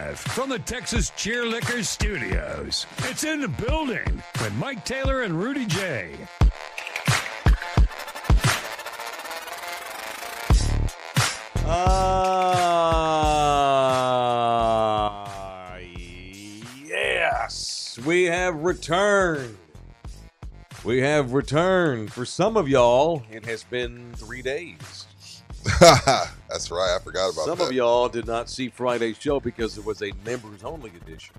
Live from the Texas Cheerlickers Studios. It's in the building with Mike Taylor and Rudy J. Yes, we have returned. We have returned. For some of y'all, it has been 3 days. That's right. I forgot about that. Some of y'all did not see Friday's show because it was a members-only edition.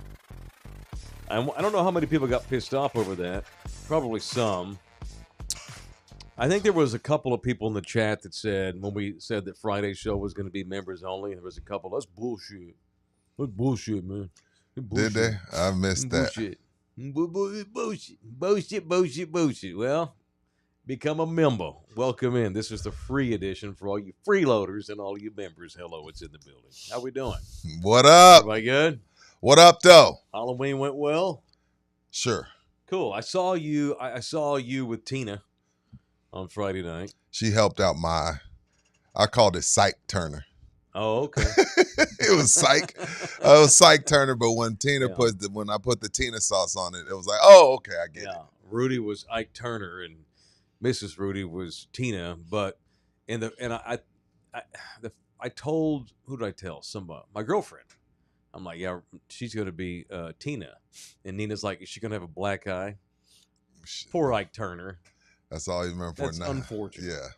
I don't know how many people got pissed off over that. Probably some. I think there was a couple of people in the chat that said, when we said that Friday's show was going to be members-only, there was a couple, that's bullshit. That's bullshit, man. That's bullshit. Did they? I missed that. Bullshit. Well, become a member. Welcome in. This is the free edition for all you freeloaders and all you members. Hello, it's in the building. How we doing? What up? Everybody good? What up, though? Halloween went well? Sure. Cool. I saw you with Tina on Friday night. She helped out I called it Psych Turner. Oh, okay. It was Psych Turner, but when when I put the Tina sauce on it, it was like, oh, okay, I get it. Rudy was Ike Turner and Mrs. Rudy was Tina, but I told, who did I tell? Somebody, my girlfriend. I'm like, yeah, she's going to be Tina. And Nina's like, is she going to have a black eye? Poor Ike Turner. That's all you remember for now. That's unfortunate. Yeah.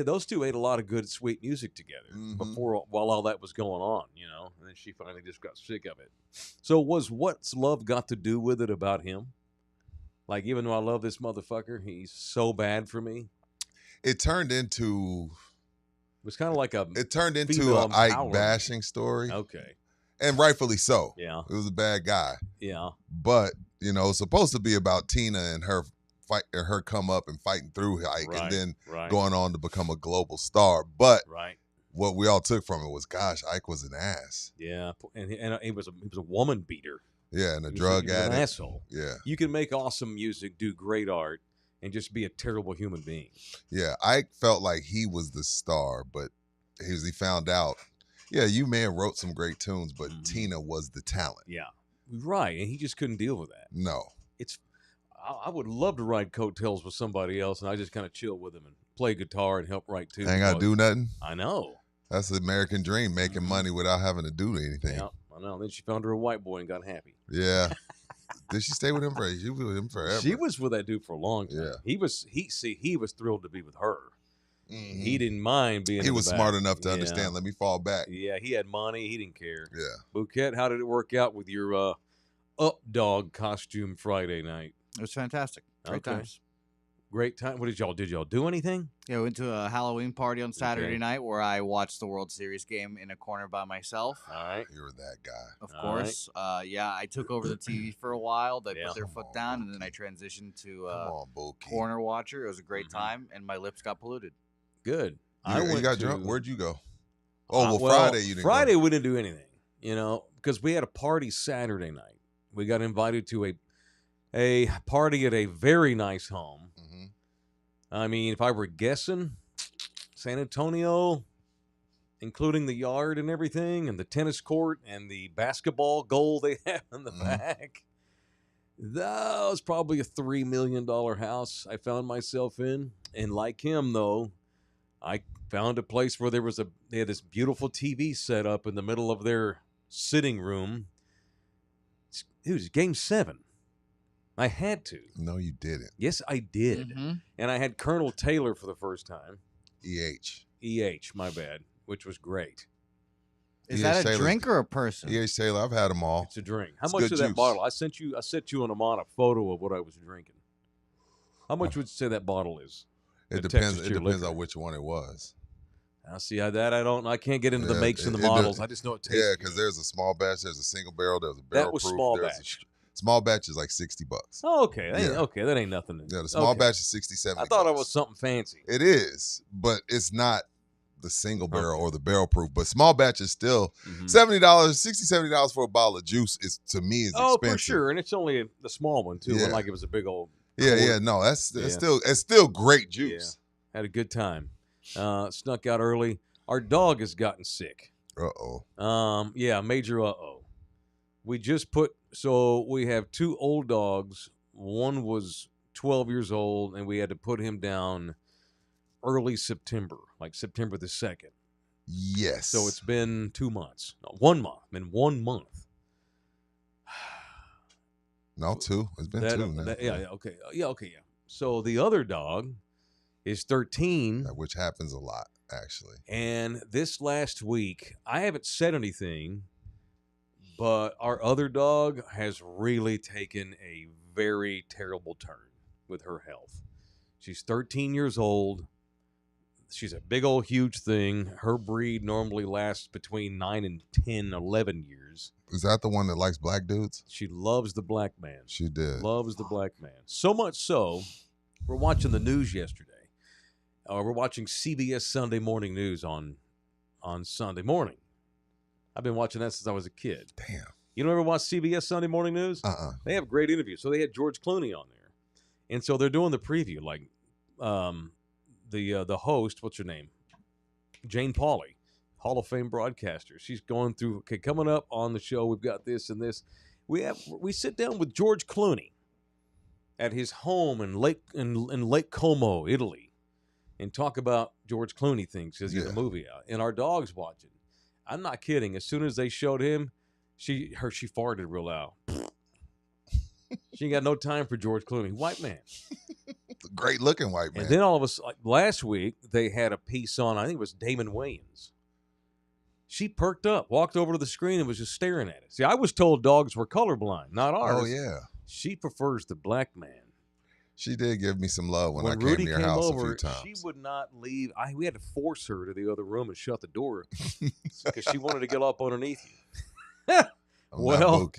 Those two ate a lot of good, sweet music together while all that was going on, and then she finally just got sick of it. So was What's Love Got to Do with it about him? Like, even though I love this motherfucker, he's so bad for me. It turned into... It was kind of like It turned into an Ike bashing story. Okay. And rightfully so. Yeah. It was a bad guy. Yeah. But, it's supposed to be about Tina and her fight, or her come up and fighting through Ike, and then going on to become a global star. But what we all took from it was, gosh, Ike was an ass. Yeah. And he was a woman beater. Yeah, and a drug addict. An asshole. Yeah. You can make awesome music, do great art, and just be a terrible human being. Yeah, Ike felt like he was the star, but he found out, you may have wrote some great tunes, but Tina was the talent. Yeah, right, and he just couldn't deal with that. No. I would love to ride coattails with somebody else, and I just kind of chill with them and play guitar and help write tunes. Ain't got to do nothing. I know. That's the American dream, making money without having to do anything. Yeah, I know. Then she found her a white boy and got happy. Yeah. Did she stay with him forever? She was with him forever. She was with that dude for a long time. Yeah. He was thrilled to be with her. Mm-hmm. He didn't mind being. He was smart enough to understand. Let me fall back. Yeah, he had money. He didn't care. Yeah. Bouquet, how did it work out with your up dog costume Friday night? It was fantastic. Great times. Great time. What did y'all do anything? Yeah, we went to a Halloween party on Saturday night where I watched the World Series game in a corner by myself. All right. You were that guy. Of course. Right. I took over the TV for a while. They put their foot down, and then I transitioned to corner watcher. It was a great time, and my lips got polluted. Good. You got drunk? Where'd you go? Oh, Friday you didn't Friday go. We didn't do anything, because we had a party Saturday night. We got invited to a party at a very nice home. I mean, if I were guessing, San Antonio, including the yard and everything, and the tennis court and the basketball goal they have in the back, that was probably a $3 million house I found myself in. And like him, though, I found a place where they had this beautiful TV set up in the middle of their sitting room. It was Game 7. I had to. No, you didn't. Yes, I did. And I had Colonel Taylor for the first time. EH, my bad, which was great. Is that a drink or a person? EH Taylor, I've had them all. It's a drink. How much of that bottle? I sent you on a photo of what I was drinking. How much would you say that bottle is? It depends. It depends on which one it was. I see how that I can't get into the makes and the models. I just know it tastes. Yeah, because there's a small batch, there's a single barrel, there's a barrel proof. That was small batch. Small batch is like $60. Oh, okay. That ain't nothing. Yeah, the small batch is 60, 70. I thought it was something fancy. It is, but it's not the single barrel or the barrel proof. But small batch is still $70, $60, $70 for a bottle of juice is expensive. Oh, for sure. And it's only the small one too. Yeah. Like it was a big old No, that's still great juice. Yeah. Had a good time. Snuck out early. Our dog has gotten sick. Yeah, major We just we have 2 old dogs. One was 12 years old, and we had to put him down early September, like September the 2nd. Yes. So it's been 2 months. No, 1 month. Been 1 month. No, 2. It's been 2 now. Okay. Yeah. So the other dog is 13. Which happens a lot, actually. And this last week, I haven't said anything, but our other dog has really taken a very terrible turn with her health. She's 13 years old. She's a big old huge thing. Her breed normally lasts between 9 and 10, 11 years. Is that the one that likes black dudes? She loves the black man. She did. Loves the black man. So much so, we're watching the news yesterday. We're watching CBS Sunday Morning News on Sunday morning. I've been watching that since I was a kid. Damn. You don't ever watch CBS Sunday Morning News? They have great interviews. So they had George Clooney on there. And so they're doing the preview, like the host, what's her name? Jane Pauley, Hall of Fame broadcaster. She's going through, okay, coming up on the show, we've got this and this. We sit down with George Clooney at his home in Lake Como, Italy, and talk about George Clooney things because he has a movie out. And our dog's watching. I'm not kidding. As soon as they showed him, she farted real loud. She ain't got no time for George Clooney. White man. Great looking white man. And then all of us, like last week, they had a piece on, I think it was Damon Wayans. She perked up, walked over to the screen, and was just staring at it. See, I was told dogs were colorblind, not ours. Oh, yeah. She prefers the black man. She did give me some love when I came Rudy to your house over, a few times. She would not leave. We had to force her to the other room and shut the door because she wanted to get up underneath you. Well,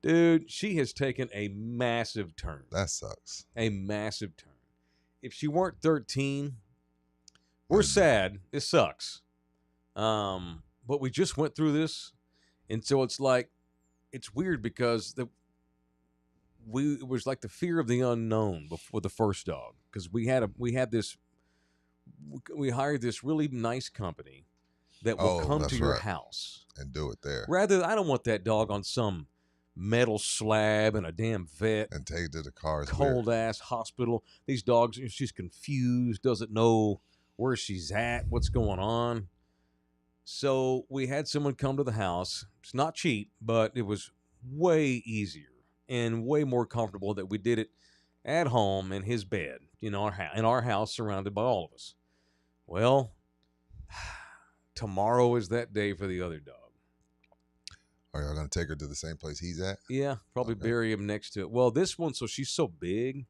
dude, she has taken a massive turn. That sucks. A massive turn. If she weren't 13, we're sad. It sucks. But we just went through this, and so it's like, it's weird because it was like the fear of the unknown before the first dog, because we hired this really nice company that will come to your house and do it there. Rather, I don't want that dog on some metal slab and a damn vet and take it to the car. Cold ass hospital. These dogs, she's confused, doesn't know where she's at, what's going on. So we had someone come to the house. It's not cheap, but it was way easier and way more comfortable that we did it at home in his bed, in our house, surrounded by all of us. Well, tomorrow is that day for the other dog. Are y'all going to take her to the same place he's at? Yeah, probably bury him next to it. Well, this one, so she's so big,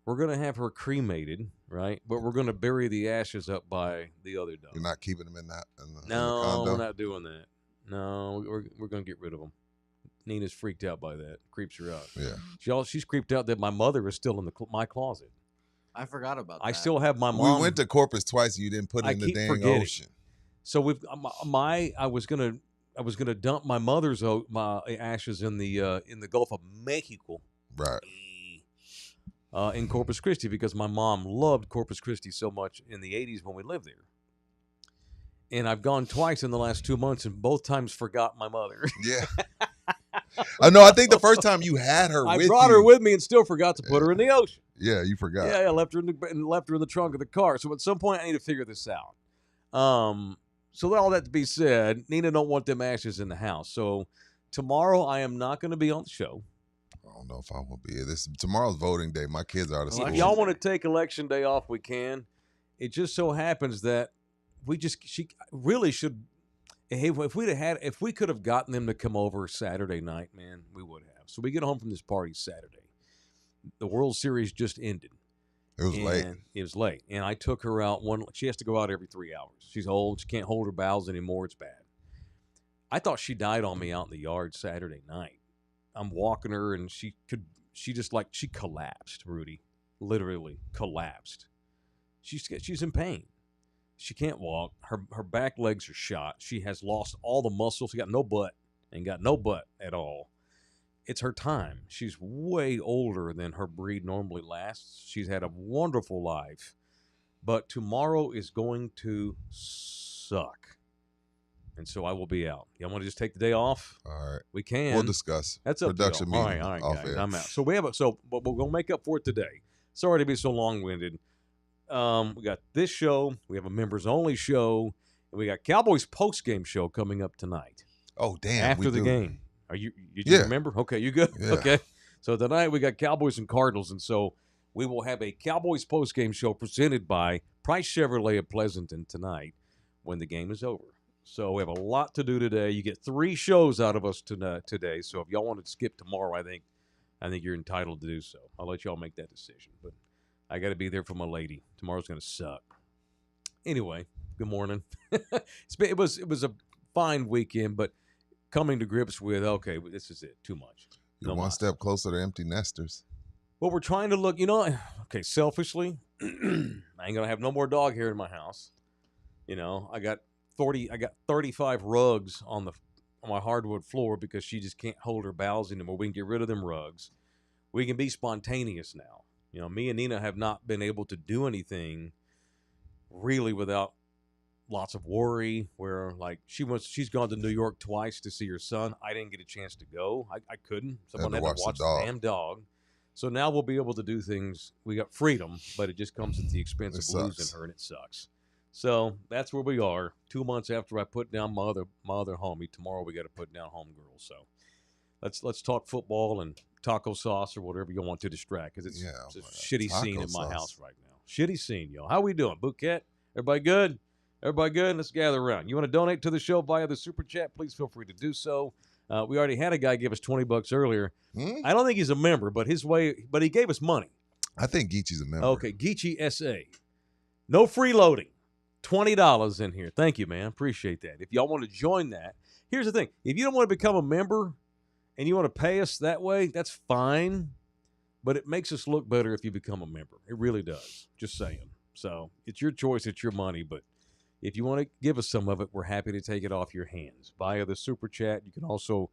we're going to have her cremated, right? But we're going to bury the ashes up by the other dog. You're not keeping them in the condo? No, we're not doing that. No, we're going to get rid of them. Nina's freaked out by that. Creeps her out. Yeah. She's creeped out that my mother is still in my closet. I forgot about that. I still have my mom. We went to Corpus twice and you didn't put it in the dang ocean. So I was gonna dump my mother's ashes in the Gulf of Mexico. Right. In Corpus Christi, because my mom loved Corpus Christi so much in the 80s when we lived there. And I've gone twice in the last 2 months, and both times forgot my mother. Yeah. No, I think the first time you had her with you. I brought her with me and still forgot to put her in the ocean. Yeah, you forgot. Yeah, I left her in the trunk of the car. So at some point, I need to figure this out. So all that to be said, Nina don't want them ashes in the house. So tomorrow, I am not going to be on the show. I don't know if I will be. Tomorrow's voting day. My kids are out of school. If y'all want to take election day off, we can. It just so happens that she really should. Hey, if we could have gotten them to come over Saturday night, man, we would have. So we get home from this party Saturday. The World Series just ended. It was late. It was late. And I took her out she has to go out every 3 hours. She's old. She can't hold her bowels anymore. It's bad. I thought she died on me out in the yard Saturday night. I'm walking her and she collapsed, Rudy. Literally collapsed. She's in pain. She can't walk. Her back legs are shot. She has lost all the muscle. She got no butt at all. It's her time. She's way older than her breed normally lasts. She's had a wonderful life. But tomorrow is going to suck. and so I will be out. Y'all want to just take the day off? All right. We can. We'll discuss. That's up production to y'all. meeting. All right, guys. I'm out. So but we're gonna make up for it today. Sorry to be so long-winded. We got this show. We have a members-only show, and we got Cowboys post-game show coming up tonight. Oh, damn! After the game. Are you Yeah. remember? Okay, you good? Yeah. Okay. So tonight we got Cowboys and Cardinals, and so we will have a Cowboys post-game show presented by Price Chevrolet of Pleasanton tonight when the game is over. So we have a lot to do today. You get 3 shows out of us today. So if y'all want to skip tomorrow, I think you're entitled to do so. I'll let y'all make that decision. But I got to be there for my lady. Tomorrow's going to suck. Anyway, good morning. It was a fine weekend, but coming to grips with, okay, this is it. Too much. You're one step closer to empty nesters. Well, we're trying to look, okay, selfishly, I ain't going to have no more dog hair in my house. I got 35 rugs on my hardwood floor because she just can't hold her bowels anymore. We can get rid of them rugs. We can be spontaneous now. Me and Nina have not been able to do anything really without lots of worry, where like she's gone to New York twice to see her son. I didn't get a chance to go. I couldn't. Someone had to watch the damn dog. So now we'll be able to do things. We got freedom, but it just comes at the expense of losing her, and it sucks. So that's where we are. 2 months after I put down my other homie. Tomorrow we got to put down homegirl. So let's talk football and taco sauce or whatever you want to distract, because it's a shitty scene in my house right now. Shitty scene, yo. How we doing, Bouquet? Everybody good? Everybody good? Let's gather around. You want to donate to the show via the Super Chat? Please feel free to do so. We already had a guy give us $20 earlier. I don't think he's a member, but he gave us money. I think Geechee's a member. Okay, Geechee SA. No freeloading. $20 in here. Thank you, man. Appreciate that. If y'all want to join that, here's the thing. If you don't want to become a member and you want to pay us that way, that's fine. But it makes us look better if you become a member. It really does. Just saying. So it's your choice. It's your money. But if you want to give us some of it, we're happy to take it off your hands via the Super Chat. You can also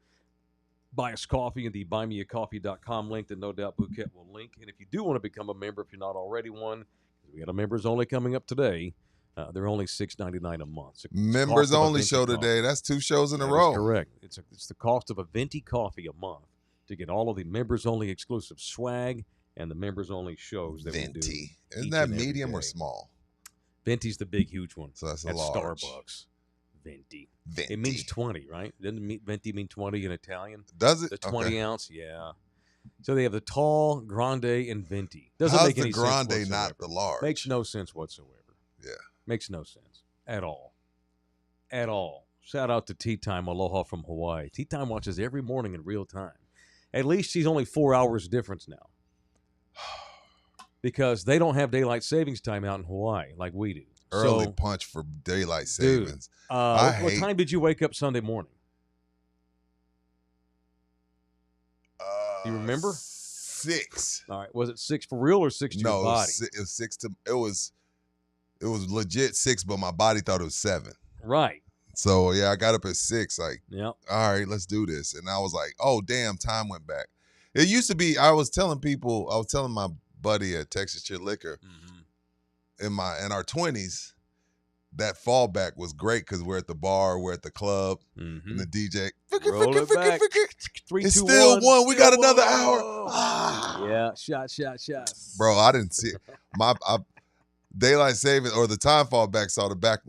buy us coffee in the buymeacoffee.com link that no doubt Bouquet will link. And if you do want to become a member, if you're not already one, we got a members only coming up today. They're only $6.99 a month. So members only show today. That's 2 shows in a row. Correct. It's the cost of a venti coffee a month to get all of the members only exclusive swag and the members only shows that venti. We do. Isn't that medium or small? Venti's the big, huge one. So that's a at large. Starbucks. Venti. It means 20, right? Doesn't venti mean 20 in Italian? Does it? The 20 ounce, yeah. So they have the tall, grande, and venti. How's make any the grande sense not the large? Makes no sense whatsoever. Yeah. Makes no sense at all. At all. Shout out to Tea Time Aloha from Hawaii. Tea Time watches every morning in real time. At least she's only 4 hours difference now. Because they don't have daylight savings time out in Hawaii like we do. Early punch for daylight savings. Dude, what time did you wake up Sunday morning? Do you remember? 6. All right. Was it 6 for real or 6 to your body? No, it was 6 to. It was legit 6, but my body thought it was 7. Right. So yeah, I got up at 6. Like, yeah. All right, let's do this. And I was like, oh damn, time went back. It used to be. I was telling my buddy at Texas Cheer Liquor in our 20s, that fallback was great because we're at the bar, we're at the club, and the DJ. Roll it back. 3, it's 2, still 1. We got another hour. Yeah, shot. Bro, I didn't see it. Daylight saving or the time fallback saw the back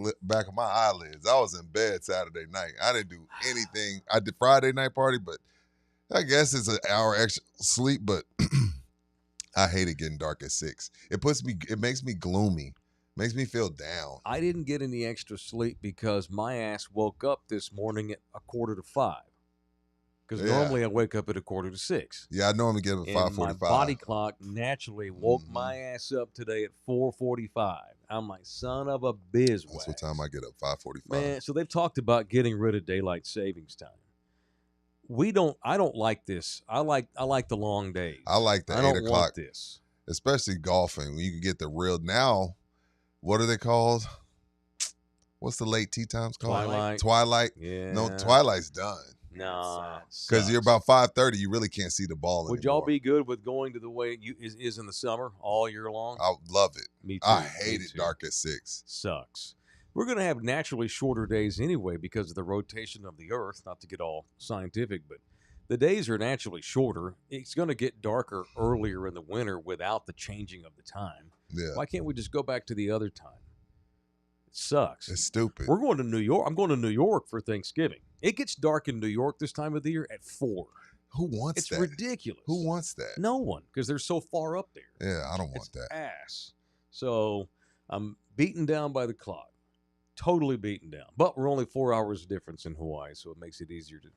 of my eyelids. I was in bed Saturday night. I didn't do anything. I did Friday night party, but I guess it's an hour extra sleep. But I hated getting dark at 6. It makes me gloomy. Makes me feel down. I didn't get any extra sleep because my ass woke up this morning at 4:45. Because normally I wake up at 5:45. Yeah, I normally get up at 5:45. My body clock naturally woke my ass up today at 4:45. I'm like, son of a biz. That's what time I get up, 5:45. Man, so they've talked about getting rid of daylight savings time. I don't like this. I like the long days. I like the 8 o'clock. Want this. Especially golfing. When you can get the real now, what are they called? What's the late tea times called? Twilight. Yeah. No, Twilight's done. No, because you're about 5:30. You really can't see the ball anymore. Would y'all be good with going to the way it is in the summer all year long? I love it. Me too. I hate it dark at 6. Sucks. we're going to have naturally shorter days anyway because of the rotation of the Earth. Not to get all scientific, but the days are naturally shorter. It's going to get darker earlier in the winter without the changing of the time. Yeah. Why can't we just go back to the other time? It sucks. It's stupid. We're going to New York. I'm going to New York for Thanksgiving. It gets dark in New York this time of the year at 4. Who wants that? It's ridiculous. Who wants that? No one, because they're so far up there. Yeah, I don't want that. Ass. So I'm beaten down by the clock. Totally beaten down. But we're only 4 hours difference in Hawaii, so it makes it easier to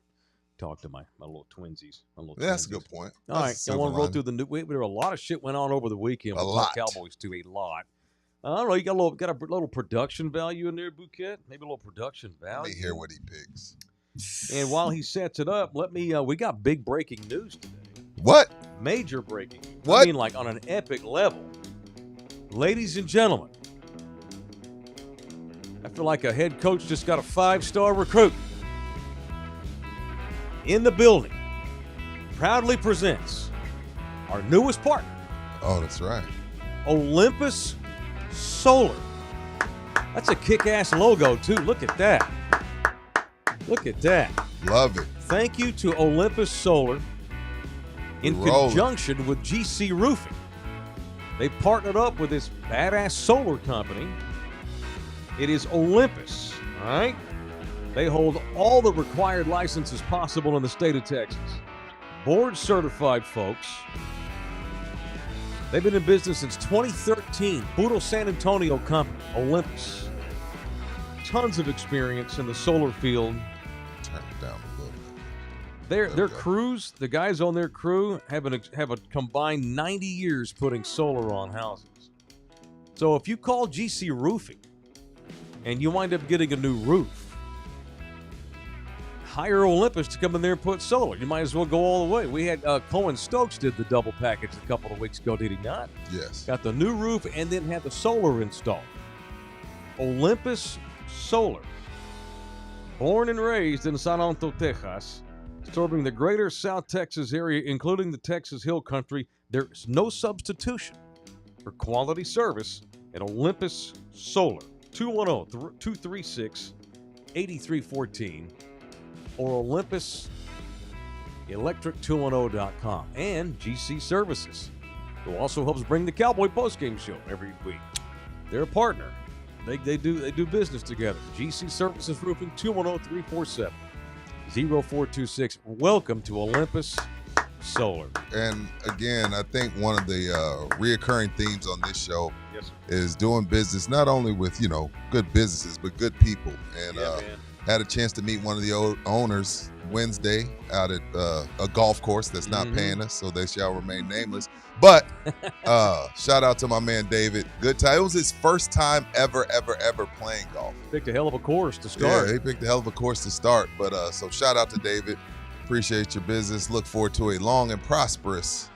talk to my little twinsies. That's a good point. All right, I want to roll through the new. There a lot of shit went on over the weekend. A lot. Cowboys too. A lot. I don't know. You got a little production value in there, Bouquet. Maybe a little production value. Let me hear what he picks. And while he sets it up, we got big breaking news today. What? Major breaking news. What? I mean, like on an epic level. Ladies and gentlemen, I feel like a head coach just got a 5-star recruit. In the building, proudly presents our newest partner. Oh, that's right. Olympus Solar. That's a kick-ass logo, too. Look at that. Look at that. Love it. Thank you to Olympus Solar in conjunction with GC Roofing. They partnered up with this badass solar company. It is Olympus, all right? They hold all the required licenses possible in the state of Texas. Board certified folks. They've been in business since 2013. Puro San Antonio company, Olympus. Tons of experience in the solar field. Turn it down a little bit. Their crews, the guys on their crew, have a combined 90 years putting solar on houses. So if you call GC Roofing and you wind up getting a new roof, hire Olympus to come in there and put solar. You might as well go all the way. We had Cohen Stokes did the double package a couple of weeks ago, did he not? Yes. Got the new roof and then had the solar installed. Olympus Solar. Born and raised in San Antonio, Texas, serving the greater South Texas area, including the Texas Hill Country, there is no substitution for quality service at Olympus Solar. 210-236-8314 or OlympusElectric210.com and GC Services, who also helps bring the Cowboy postgame show every week. They're a partner. They do business together. GC Services Roofing, 210-347-0426. Welcome to Olympus Solar. And again, I think one of the reoccurring themes on this show is doing business not only with, good businesses, but good people. And had a chance to meet one of the owners Wednesday out at a golf course that's not paying us, so they shall remain nameless. But shout out to my man David. Good time. It was his first time ever playing golf. Picked a hell of a course to start. Yeah, he picked a hell of a course to start. But so shout out to David. Appreciate your business. Look forward to a long and prosperous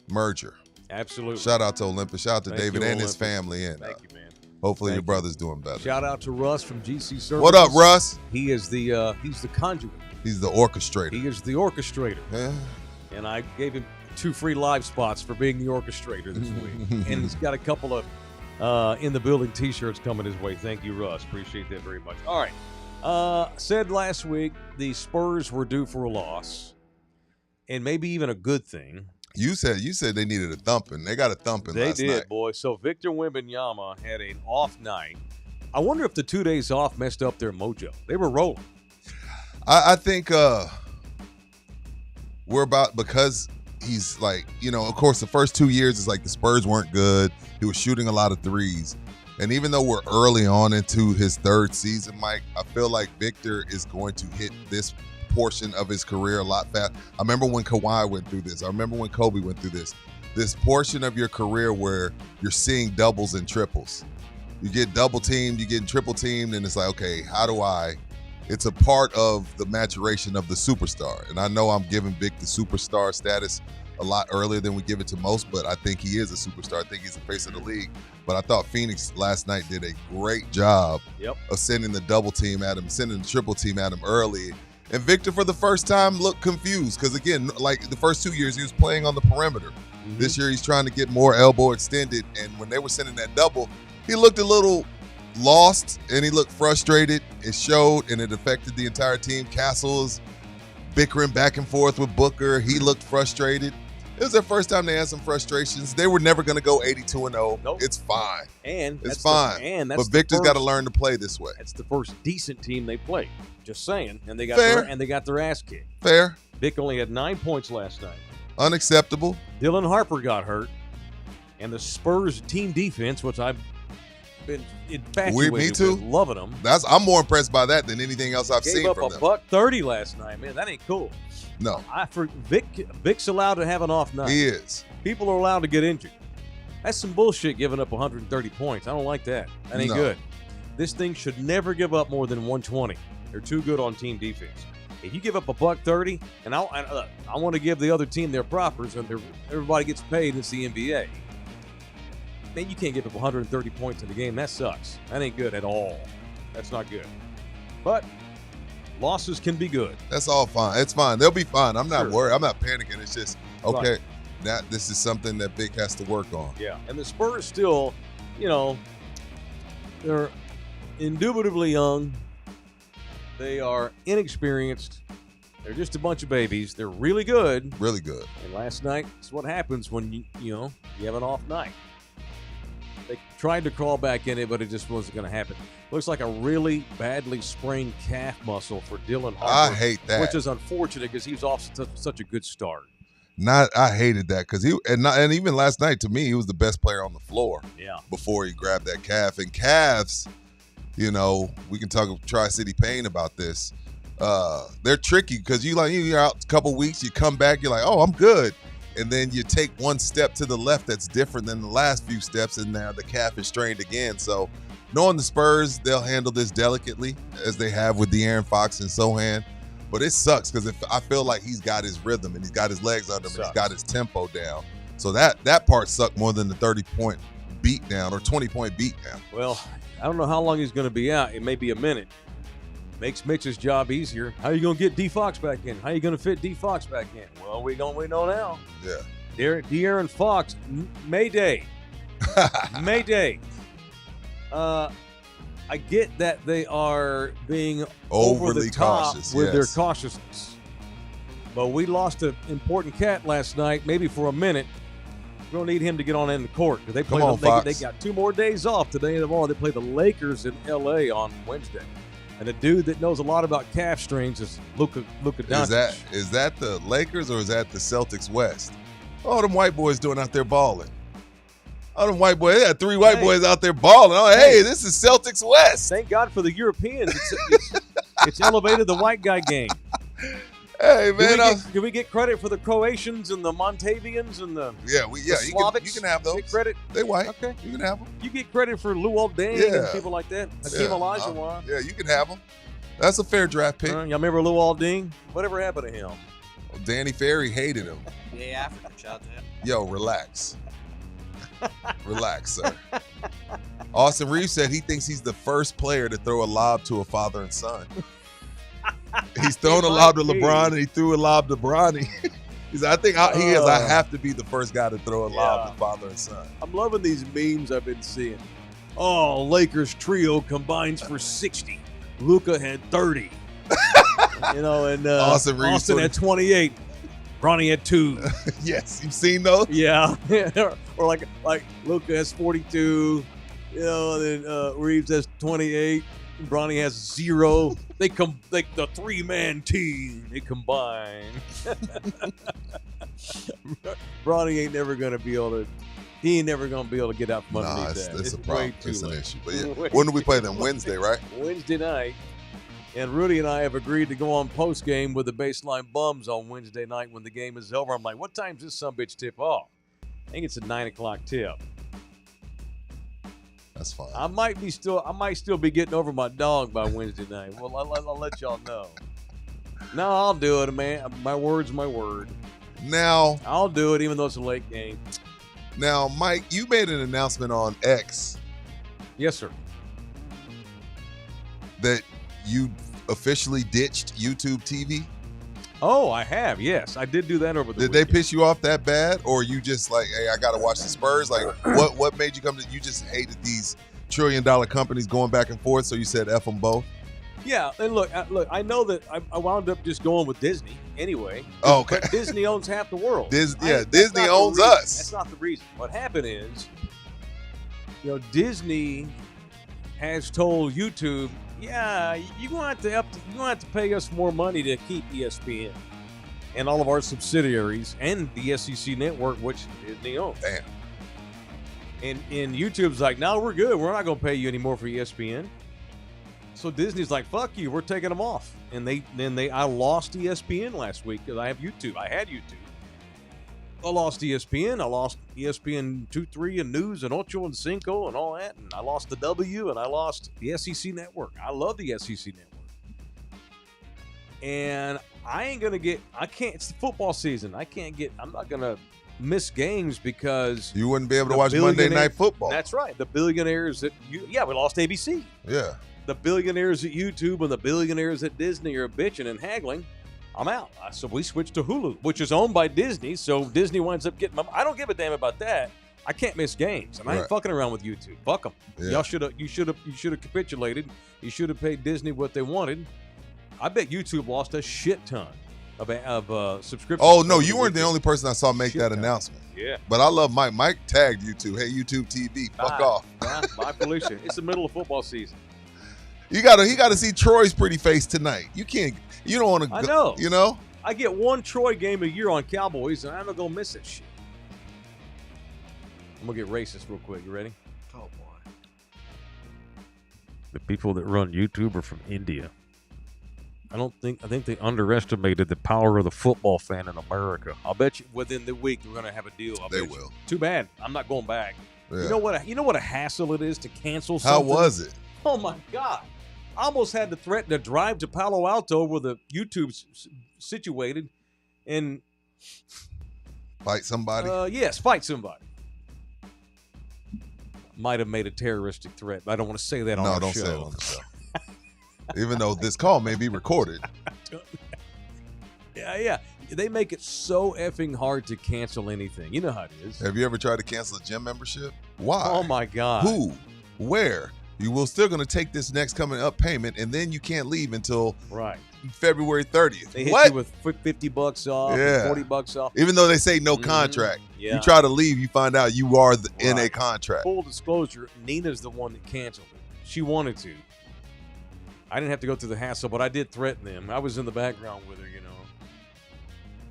merger. Absolutely. Shout out to Olympus. Shout out to David and his family. And thank you, man. Hopefully your brother's doing better. Shout out to Russ from GC Services. What up, Russ? He is he's the conduit. He's the orchestrator. He is the orchestrator. Yeah. And I gave him 2 free live spots for being the orchestrator this week. And he's got a couple of in the building t-shirts coming his way. Thank you, Russ. Appreciate that very much. All right. Said last week the Spurs were due for a loss, and maybe even a good thing. You said they needed a thumping. They got a thumping last night. They did, boy. So Victor Wembanyama had an off night. I wonder if the 2 days off messed up their mojo. They were rolling. I think we're about, because he's like, of course the first 2 years is like the Spurs weren't good. He was shooting a lot of threes. And even though we're early on into his 3rd season, Mike, I feel like Victor is going to hit this portion of his career a lot fast. I remember when Kawhi went through this. I remember when Kobe went through this. This portion of your career where you're seeing doubles and triples. You get double teamed, you get triple teamed, and it's like, okay, it's a part of the maturation of the superstar. And I know I'm giving Vic the superstar status a lot earlier than we give it to most, but I think he is a superstar. I think he's the face of the league. But I thought Phoenix last night did a great job of sending the double team at him, sending the triple team at him early. And Victor, for the first time, looked confused because, again, like the first 2 years, he was playing on the perimeter. Mm-hmm. This year he's trying to get more elbow extended, and when they were sending that double, he looked a little lost and he looked frustrated. It showed, and it affected the entire team. Castle is bickering back and forth with Booker. He looked frustrated. It was their first time they had some frustrations. They were never going to go 82-0. Nope. It's fine. And it's fine. But Victor's got to learn to play this way. That's the first decent team they played. Just saying. And they got their ass kicked. Fair. Vic only had 9 points last night. Unacceptable. Dylan Harper got hurt. And the Spurs team defense, which I've been infatuated Me too. with, loving them. I'm more impressed by that than anything else I've seen from them. Gave up a $130 last night. Man, that ain't cool. No. Vic's allowed to have an off night. He is. People are allowed to get injured. That's some bullshit giving up 130 points. I don't like that. That ain't good. This thing should never give up more than 120. They're too good on team defense. If you give up a $130, and I want to give the other team their propers, and everybody gets paid. It's the NBA. Man, you can't give up 130 points in the game. That sucks. That ain't good at all. That's not good. But losses can be good. That's all fine. It's fine. They'll be fine. I'm not worried. I'm not panicking. It's just, okay, now this is something that Vic has to work on. Yeah. And the Spurs still, they're indubitably young. They are inexperienced. They're just a bunch of babies. They're really good. Really good. And last night, it's what happens when you have an off night. They tried to crawl back in it, but it just wasn't going to happen. Looks like a really badly sprained calf muscle for Dylan Harper. I hate that. Which is unfortunate because he was off to such a good start. I hated that because and even last night, to me, he was the best player on the floor. Yeah. Before he grabbed that calf. And calves, we can talk Tri-City Pain about this. They're tricky because you're out a couple weeks, you come back, you're like, oh, I'm good. And then you take one step to the left that's different than the last few steps, and now the calf is strained again. So knowing the Spurs, they'll handle this delicately, as they have with De'Aaron Fox and Sohan. But it sucks because I feel like he's got his rhythm and he's got his legs under him and he's got his tempo down. So that part sucked more than the 30-point beat down or 20-point beat down. Well, I don't know how long he's going to be out. It may be a minute. Makes Mitch's job easier. How are you going to get D. Fox back in? How are you going to fit D. Fox back in? Well, we know now. Yeah. De'Aaron Fox, Mayday. Mayday. I get that they are being overly over the top cautious with their cautiousness. But we lost an important cat last night, maybe for a minute. We don't need him to get on in the court. They got 2 more days off today and tomorrow. They play the Lakers in L.A. on Wednesday. And a dude that knows a lot about calf strains is Luka Doncic. Is that the Lakers or is that the Celtics West? Oh, them white boys doing out there balling. Oh, them white boys. They got 3 white boys out there balling. Oh, hey, this is Celtics West. Thank God for the Europeans. It's elevated the white guy game. Hey, man. Do we get credit for the Croatians and the Montavians and the Slavics? You can have those. Get credit? They white. Okay. You can have them. You get credit for Luol Deng and people like that. Hakeem Olajuwon. Yeah, you can have them. That's a fair draft pick. Y'all remember Luol Deng? Whatever happened to him? Well, Danny Ferry hated him. Yeah, African. Shout out to him. Yo, relax. Relax, sir. Austin Reeves said he thinks he's the first player to throw a lob to a father and son. He's thrown a lob to LeBron and he threw a lob to Bronny. He said, I have to be the first guy to throw a lob to father and son. I'm loving these memes I've been seeing. Oh, Lakers trio combines for 60. Luka had 30. And Austin had 28. Bronny had 2. Yes, you've seen those? Yeah. Or like Luka has 42. And then Reeves has 28. Bronny has 0. They the 3-man team. They combine. Bronny ain't never gonna be able to. He ain't never gonna be able to get out from underneath that. It's a problem. It's an issue. But yeah, when do we play them? Wednesday, right? Wednesday night. And Rudy and I have agreed to go on post game with the Baseline Bums on Wednesday night when the game is over. I'm like, what time's this sumbitch tip off? I think it's a 9:00 tip. That's fine. I might still be getting over my dog by Wednesday night. Well, I'll let y'all know. No, I'll do it, man. My word's my word. Now I'll do it, even though it's a late game. Now, Mike, you made an announcement on X. Yes, sir. That you officially ditched YouTube TV. Oh, I have. Yes, I did do that over the weekend. Did they piss you off that bad, or you just like, hey, I got to watch the Spurs? Like, what made you come to? You just hated these trillion-dollar companies going back and forth, so you said F them both? Yeah, and look, I know that I wound up just going with Disney anyway. Oh, okay. But Disney owns half the world. Disney owns us. That's not the reason. What happened is, Disney has told YouTube, yeah, you're going to have to pay us more money to keep ESPN and all of our subsidiaries and the SEC network, which Disney owns. Damn. And YouTube's like, no, we're good. We're not going to pay you anymore for ESPN. So Disney's like, fuck you, we're taking them off. And I lost ESPN last week because I have YouTube. I had YouTube. I lost ESPN. I lost ESPN 2, 3, and News, and Ocho, and Cinco, and all that. And I lost the W, and I lost the SEC network. I love the SEC network. And I can't, it's the football season. I'm not going to miss games because you wouldn't be able to watch Monday Night Football. That's right. The billionaires we lost ABC. Yeah. The billionaires at YouTube and the billionaires at Disney are bitching and haggling. I'm out. So we switched to Hulu, which is owned by Disney. So Disney winds up getting I don't give a damn about that. I can't miss games, and I ain't fucking around with YouTube. Fuck them. Yeah. You should have capitulated. You should have paid Disney what they wanted. I bet YouTube lost a shit ton of subscriptions. Oh no, you weren't the only person I saw make that announcement. Yeah, but I love Mike. Mike tagged YouTube. Hey, YouTube TV, fuck off. Bye, Felicia. It's the middle of football season. He got to see Troy's pretty face tonight. You don't want to. I know. You know. I get one Troy game a year on Cowboys, and I'm not gonna miss that shit. I'm gonna get racist real quick. You ready? Oh boy. The people that run YouTube are from India. I think they underestimated the power of the football fan in America. I'll bet you within the week we're gonna have a deal. They will. Too bad. I'm not going back. Yeah. You know what a hassle it is to cancel something? How was it? Oh my God. I almost had to threaten to drive to Palo Alto where the YouTube's situated and fight somebody. Yes, fight somebody. Might have made a terroristic threat, but I don't want to say that on the show. No, don't say it on the show. Even though this call may be recorded. Yeah. They make it so effing hard to cancel anything. You know how it is. Have you ever tried to cancel a gym membership? Why? Oh my God. Who? Where? You will still going to take this next coming up payment, and then you can't leave until February 30th. They hit you with $50 off, $40 off. Even though they say no contract. Yeah. You try to leave, you find out you are in a contract. Full disclosure, Nina's the one that canceled it. She wanted to. I didn't have to go through the hassle, but I did threaten them. I was in the background with her,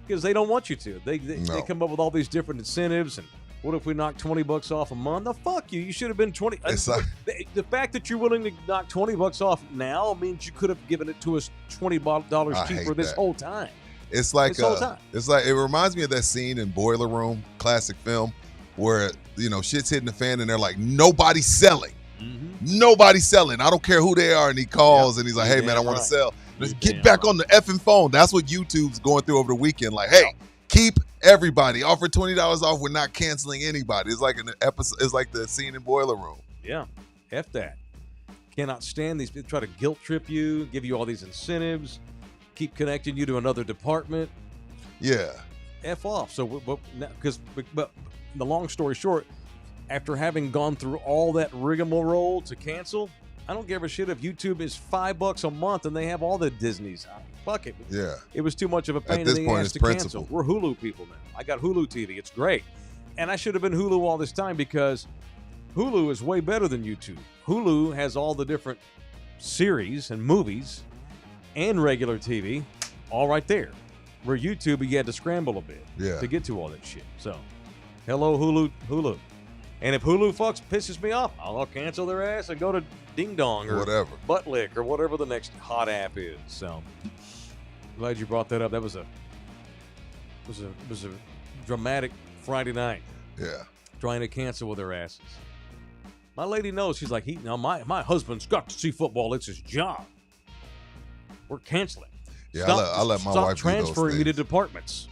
because they don't want you to. They come up with all these different incentives and what if we knock $20 off a month? No, fuck you. You should have been 20. The fact that you're willing to knock $20 off now means you could have given it to us $20 cheaper this whole time. It's like it reminds me of that scene in Boiler Room, classic film, where shit's hitting the fan and they're like, nobody's selling. Mm-hmm. Nobody's selling. I don't care who they are. And he calls and he's like, hey man, I want to sell. Let's get back on the effing phone. That's what YouTube's going through over the weekend. Like, hey, keep everybody. Offer $20 off. We're not canceling anybody. It's like an episode. It's like the scene in Boiler Room. Yeah, F that. Cannot stand these people try to guilt trip you, give you all these incentives, keep connecting you to another department. Yeah. F off. So, but the long story short, after having gone through all that rigmarole to cancel, I don't give a shit if YouTube is $5 a month and they have all the Disneys. Fuck it. Yeah. It was too much of a pain in the ass to cancel. We're Hulu people now. I got Hulu TV. It's great. And I should have been Hulu all this time because Hulu is way better than YouTube. Hulu has all the different series and movies and regular TV all right there. Where YouTube, you had to scramble a bit to get to all that shit. So, hello, Hulu. And if Hulu pisses me off, I'll cancel their ass and go to Ding Dong or whatever, Buttlick or whatever the next hot app is. So glad you brought that up. That was a dramatic Friday night. Yeah, trying to cancel with their asses. My lady knows. She's like, my husband's got to see football. It's his job. We're canceling. Yeah, I let my wife transferring me to departments.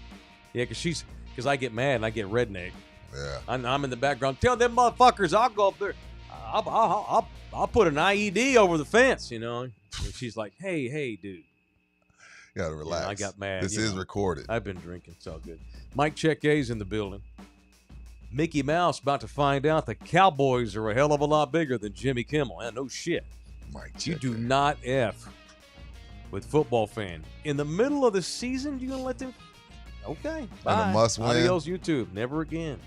Yeah, because I get mad and I get redneck. Yeah, I'm in the background. Tell them motherfuckers I'll go up there. I'll put an IED over the fence, And she's like, hey, dude. You got to relax. Yeah, I got mad. This is recorded. I've been drinking. It's all good. Mike Check A's in the building. Mickey Mouse about to find out the Cowboys are a hell of a lot bigger than Jimmy Kimmel. No shit. Mike You do not F with football fan. In the middle of the season, you going to let them? Okay. Bye. And a must win. Adios, YouTube. Never again.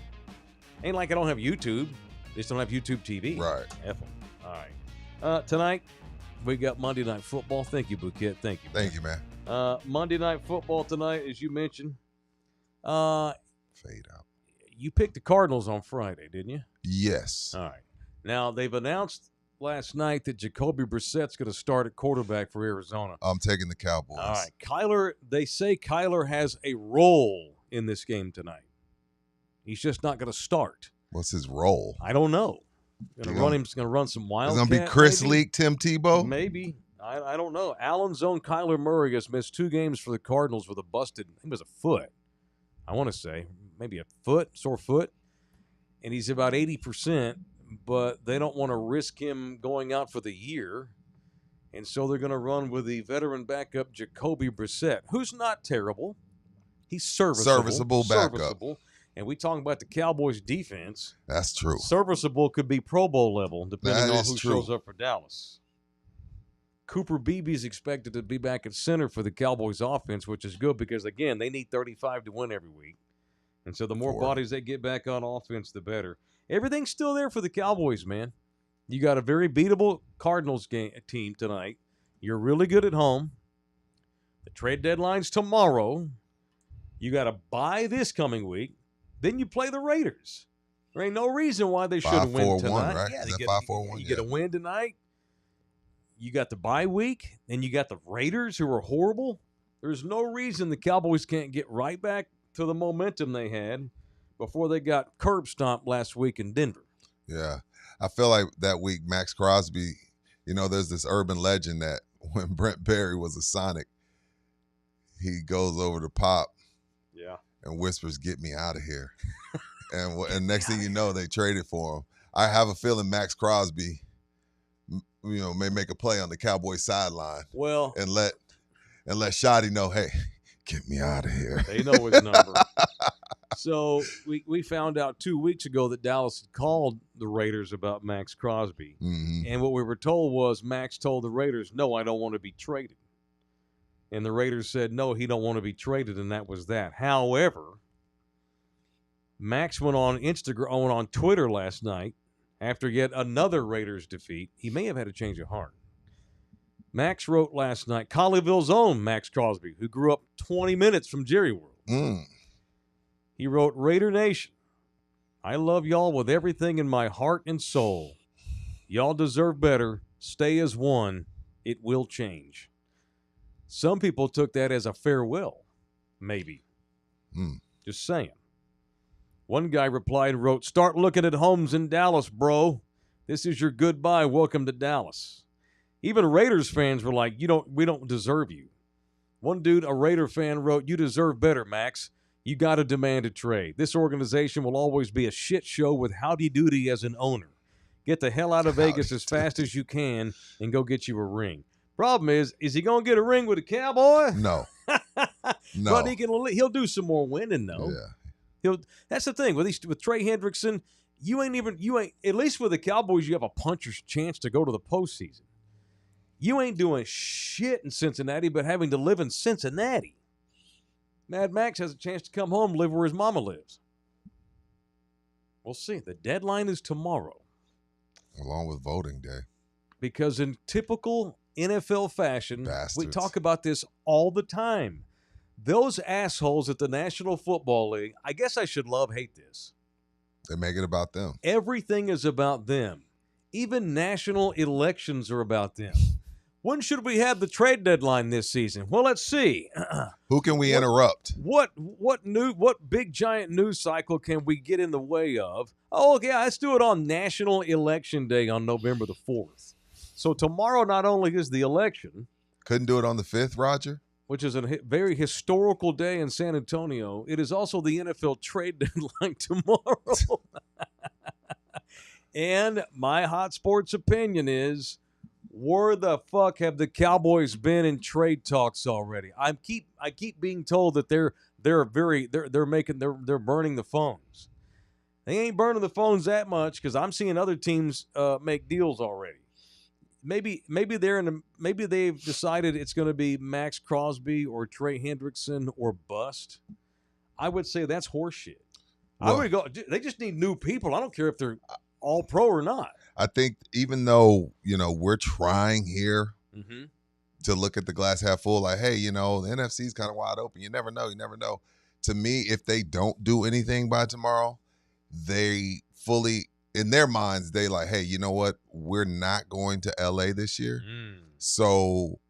Ain't like I don't have YouTube. Just don't have YouTube TV. Right. F them. All right. Tonight, we got Monday Night Football. Thank you, Bouquet. Thank you. Thank you, man. Monday Night Football tonight, as you mentioned. Fade out. You picked the Cardinals on Friday, didn't you? Yes. All right. Now, they've announced last night that Jacoby Brissett's going to start at quarterback for Arizona. I'm taking the Cowboys. All right. They say Kyler has a role in this game tonight. He's just not going to start. What's his role? I don't know. He's going to run some Wildcat. It's going to be Chris Leak, Tim Tebow? Maybe. I don't know. Allen's own Kyler Murray has missed 2 games for the Cardinals with a busted, I think it was a foot. I want to say maybe a sore foot. And he's about 80%, but they don't want to risk him going out for the year. And so they're going to run with the veteran backup Jacoby Brissett, who's not terrible. He's serviceable backup. And we talk about the Cowboys defense. That's true. Serviceable could be Pro Bowl level, depending on who shows up for Dallas. Cooper Beebe is expected to be back at center for the Cowboys offense, which is good because, again, they need 35 to win every week. And so the more bodies they get back on offense, the better. Everything's still there for the Cowboys, man. You got a very beatable Cardinals team tonight. You're really good at home. The trade deadline's tomorrow. You got to bye this coming week. Then you play the Raiders. There ain't no reason why they shouldn't win tonight. 5-4-1, right? Yeah, Is that 5-4-1? You get a win tonight. You got the bye week, and you got the Raiders, who are horrible. There's no reason the Cowboys can't get right back to the momentum they had before they got curb stomped last week in Denver. Yeah. I feel like that week, Max Crosby, there's this urban legend that when Brent Barry was a Sonic, he goes over to Pop and whispers, "Get me out of here." and next thing you know, they traded for him. I have a feeling Max Crosby may make a play on the Cowboys sideline. Well, and let Shotty know, hey, get me out of here. They know his number. So we found out 2 weeks ago that Dallas had called the Raiders about Max Crosby. Mm-hmm. And what we were told was Max told the Raiders, no, I don't want to be traded. And the Raiders said, no, he don't want to be traded, and that was that. However, Max went on on Twitter last night after yet another Raiders defeat. He may have had a change of heart. Max wrote last night, Colleyville's own Max Crosby, who grew up 20 minutes from Jerry World. He wrote, Raider Nation, I love y'all with everything in my heart and soul. Y'all deserve better. Stay as one. It will change. Some people took that as a farewell, maybe. Just saying. One guy replied and wrote, start looking at homes in Dallas, bro. This is your goodbye. Welcome to Dallas. Even Raiders fans were like, we don't deserve you. One dude, a Raider fan, wrote, you deserve better, Max. You got to demand a trade. This organization will always be a shit show with howdy-doody as an owner. Get the hell out of Vegas as fast as you can and go get you a ring. Problem is he going to get a ring with a Cowboy? No. No. But he'll do some more winning, though. Yeah. That's the thing. With Trey Hendrickson, you ain't at least with the Cowboys, you have a puncher's chance to go to the postseason. You ain't doing shit in Cincinnati but having to live in Cincinnati. Mad Max has a chance to come home, live where his mama lives. We'll see. The deadline is tomorrow. Along with voting day. Because in typical NFL fashion, we talk about this all the time. Those assholes at the National Football League, I guess I should hate this. They make it about them. Everything is about them. Even national elections are about them. When should we have the trade deadline this season? Well, let's see. Who can we interrupt? What big giant news cycle can we get in the way of? Oh, yeah, let's do it on National Election Day on November the 4th. So tomorrow not only is the election. Couldn't do it on the 5th, Roger? Which is a very historical day in San Antonio. It is also the NFL trade deadline tomorrow. And my hot sports opinion is, Where the fuck have the Cowboys been in trade talks already? I keep being told that they're burning the phones. They ain't burning the phones that much because I'm seeing other teams make deals already. Maybe they've decided it's going to be Max Crosby or Trey Hendrickson or bust. I would say that's horseshit. Well, I would go. They just need new people. I don't care if they're all pro or not. I think even though we're trying here to look at the glass half full, like, hey, the NFC is kind of wide open. You never know. To me, if they don't do anything by tomorrow, they fully. In their minds, they like, hey, you know what? We're not going to LA this year. So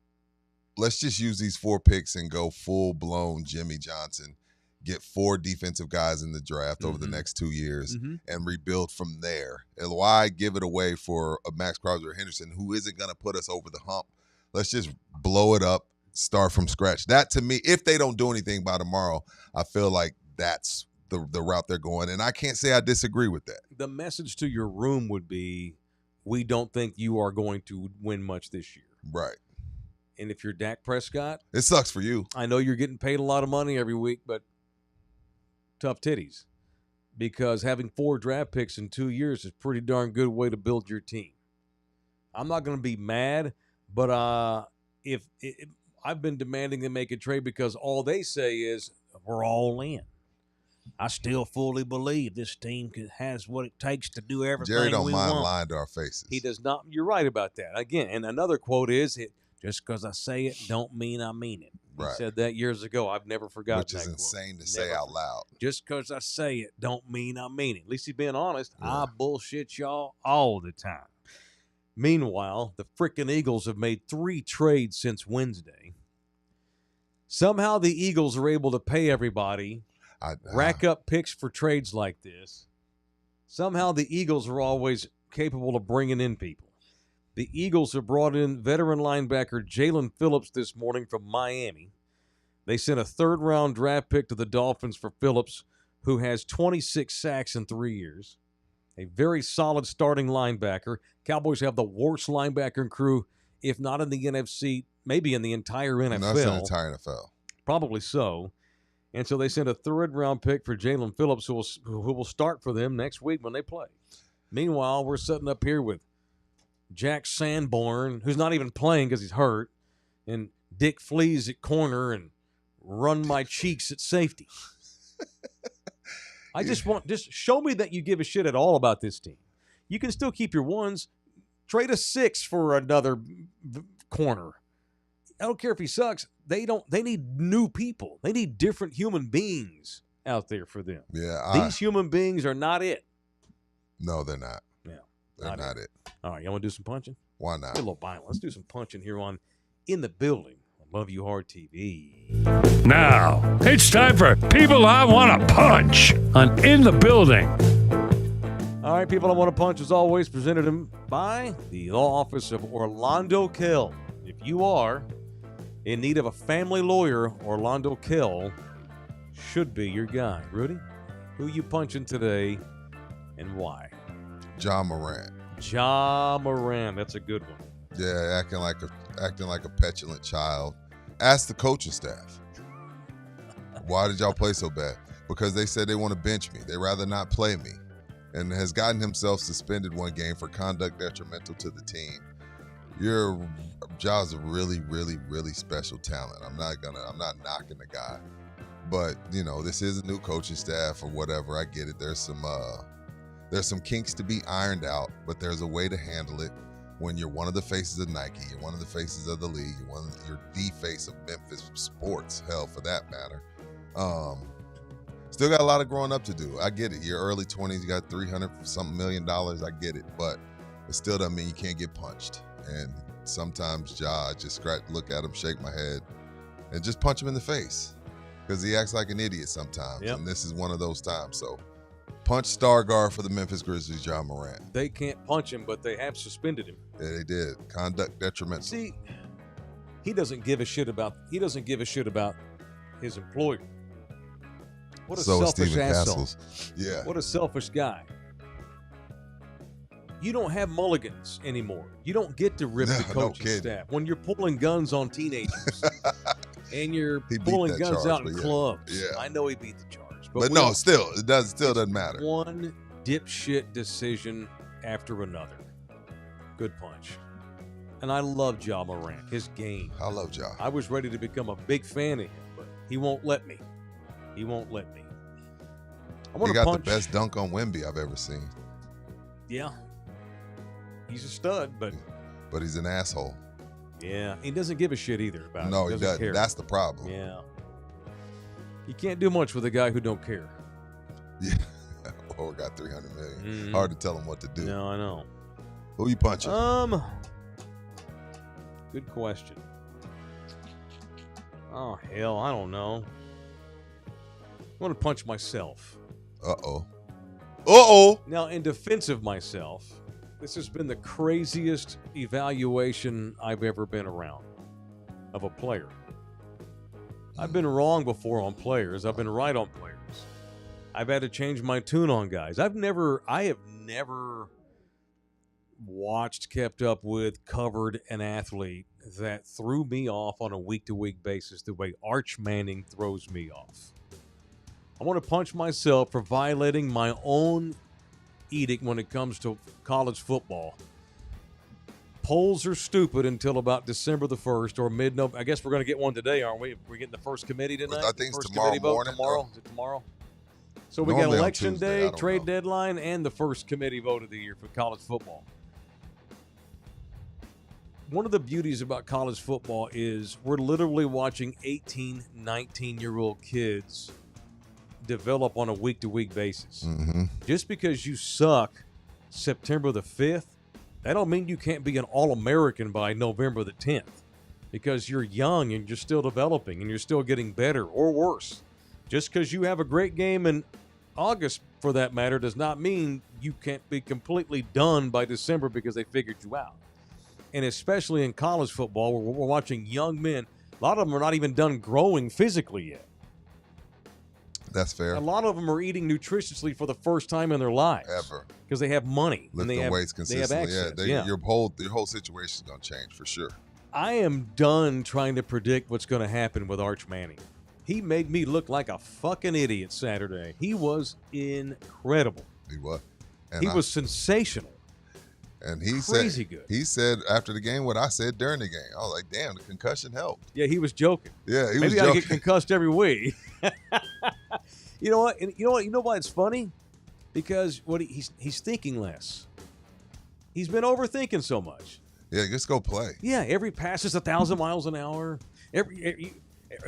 let's just use these 4 picks and go full-blown Jimmy Johnson, get 4 defensive guys in the draft over the next 2 years and rebuild from there. And why give it away for a Max Crosby or Henderson who isn't going to put us over the hump? Let's just blow it up, start from scratch. That, to me, if they don't do anything by tomorrow, I feel like that's the route they're going, and I can't say I disagree with that. The message to your room would be, we don't think you are going to win much this year. Right. And if you're Dak Prescott, it sucks for you. I know you're getting paid a lot of money every week, but tough titties. Because having 4 draft picks in 2 years is a pretty darn good way to build your team. I'm not going to be mad, but if I've been demanding them make a trade because all they say is, we're all in. I still fully believe this team has what it takes to do everything Jerry don't we mind want. lying to our faces. He does not. You're right about that. Again, and another quote is, just because I say it don't mean I mean it. He said that years ago. I've never forgotten that. Which is insane to say out loud. Just because I say it don't mean I mean it. At least he's being honest. Yeah. I bullshit y'all all the time. Meanwhile, the frickin' Eagles have made 3 trades since Wednesday. Somehow the Eagles are able to pay everybody, rack up picks for trades like this. Somehow the Eagles are always capable of bringing in people. The Eagles have brought in veteran linebacker Jalen Phillips this morning from Miami. They sent a 3rd-round draft pick to the Dolphins for Phillips, who has 26 sacks in 3 years. A very solid starting linebacker. Cowboys have the worst linebacking crew, if not in the NFC, maybe in the entire NFL. Not the entire NFL. Probably so. And so they sent a 3rd-round pick for Jalen Phillips, who will start for them next week when they play. Meanwhile, we're sitting up here with Jack Sanborn, who's not even playing because he's hurt, and Dick Flees at corner and Run My Cheeks at safety. I just show me that you give a shit at all about this team. You can still keep your 1s. Trade a 6 for another corner. I don't care if he sucks. They need new people. They need different human beings out there for them. Yeah. These human beings are not it. No, they're not. Yeah. They're not it. All right, you want to do some punching? Why not? Get a little violent. Let's do some punching here on In the Building on Love You Hard TV. Now, it's time for People I Want to Punch on In the Building. All right, People I Want to Punch, as always, presented by the law office of Orlando Kell. If you are in need of a family lawyer, Orlando Kell should be your guy. Rudy, who you punching today and why? John Morant. John Morant, that's a good one. Yeah, acting like a petulant child. Ask the coaching staff. Why did y'all play so bad? Because they said they want to bench me. They rather not play me. And has gotten himself suspended 1 game for conduct detrimental to the team. Ja's a really, really, really special talent. I'm not knocking the guy. But, this is a new coaching staff or whatever. I get it. There's some kinks to be ironed out, but there's a way to handle it when you're one of the faces of Nike, you're one of the faces of the league, you're the face of Memphis sports, hell, for that matter. Still got a lot of growing up to do. I get it. You're early 20s, you got $300-something million. I get it, but it still doesn't mean you can't get punched. And sometimes I just look at him, shake my head, and just punch him in the face because he acts like an idiot sometimes. Yep. And this is one of those times. So punch star guard for the Memphis Grizzlies, John Morant. They can't punch him, but they have suspended him. Yeah, they did. Conduct detrimental. See, he doesn't give a shit about his employer. What a selfish asshole. Yeah. What a selfish guy. You don't have mulligans anymore. You don't get to rip the coaching staff when you're pulling guns on teenagers and you're pulling guns out in clubs. Yeah. I know he beat the charge, but no, still doesn't matter. One dipshit decision after another. Good punch. And I love Ja Morant, his game. I love Ja. I was ready to become a big fan of him, but he won't let me. He won't let me. He got the best dunk on Wemby I've ever seen. Yeah. He's a stud, but he's an asshole. Yeah, he doesn't give a shit either about it. No, he doesn't. Care. That's the problem. Yeah. You can't do much with a guy who don't care. Yeah. Or got $300 million. Hard to tell him what to do. No, I know. Who you punching? Good question. Oh, hell, I don't know. I want to punch myself. Now, in defense of myself, this has been the craziest evaluation I've ever been around of a player. I've been wrong before on players. I've been right on players. I've had to change my tune on guys. I have never watched, kept up with, covered an athlete that threw me off on a week-to-week basis the way Arch Manning throws me off. I want to punch myself for violating my own edict when it comes to college football. Polls are stupid until about December the 1st or mid-November. I guess we're going to get one today, aren't we? We're getting the first committee tonight? I think it's tomorrow morning. Tomorrow? Is it tomorrow? So we got Election Day, trade deadline, and the first committee vote of the year for college football. One of the beauties about college football is we're literally watching 18, 19-year-old kids develop on a week-to-week basis. Mm-hmm. Just because you suck September the 5th, that don't mean you can't be an All-American by November the 10th because you're young and you're still developing and you're still getting better or worse. Just because you have a great game in August, for that matter, does not mean you can't be completely done by December because they figured you out. And especially in college football, where we're watching young men, a lot of them are not even done growing physically yet. That's fair. A lot of them are eating nutritiously for the first time in their lives. Ever. Because they have money. Lifting weights consistently. Your whole situation is going to change for sure. I am done trying to predict what's going to happen with Arch Manning. He made me look like a fucking idiot Saturday. He was incredible. He was. And he was sensational. And he good. He said after the game what I said during the game. I was like, damn, the concussion helped. Yeah, he was joking. Yeah, he was joking. Maybe I get concussed every week. You know what? You know why it's funny? Because he's thinking less. He's been overthinking so much. Yeah, just go play. Yeah, every pass is 1,000 miles an hour.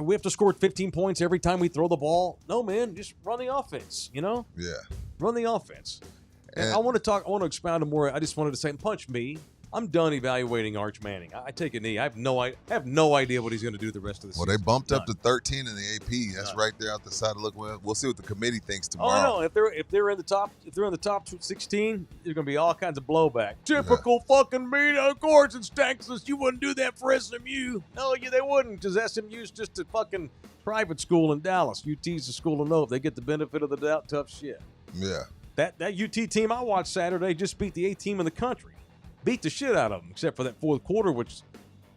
We have to score 15 points every time we throw the ball. No, man, just run the offense, you know? Yeah. Run the offense. And I want to expound more. I just wanted to say, punch me. I'm done evaluating Arch Manning. I take a knee. I have no idea what he's going to do the rest of the season. Well, they bumped up to 13 in the AP. That's right there out the side of look. We'll see what the committee thinks tomorrow. Oh no, if they're in the top 16, there's going to be all kinds of blowback. Typical fucking media. Of course, it's Texas. You wouldn't do that for SMU. No, they wouldn't, because SMU's just a fucking private school in Dallas. UT's a school of note. They get the benefit of the doubt. Tough shit. Yeah. That UT team I watched Saturday just beat the 8th team in the country. Beat the shit out of them, except for that fourth quarter, which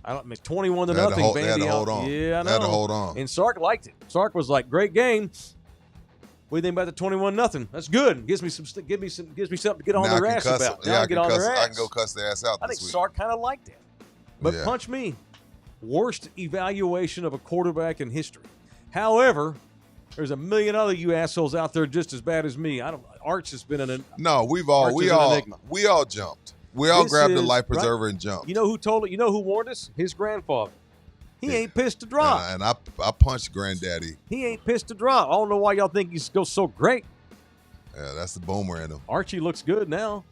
21 to nothing. They had to hold on. Yeah, I know. They had to hold on. And Sark liked it. Sark was like, "Great game. What do you think about the 21-0? That's good. Gives me something to get on their ass about. Yeah, I can go cuss their ass out. I think Sark kind of liked it. But punch me, worst evaluation of a quarterback in history. However, there's a million other you assholes out there just as bad as me. Arch has been we all jumped. We all grabbed the life preserver and jumped. You know who told it? You know who warned us? His grandfather. He ain't pissed to drop. And I punched Granddaddy. He ain't pissed to drop. I don't know why y'all think he goes so great. Yeah, that's the boomer in him. Archie looks good now.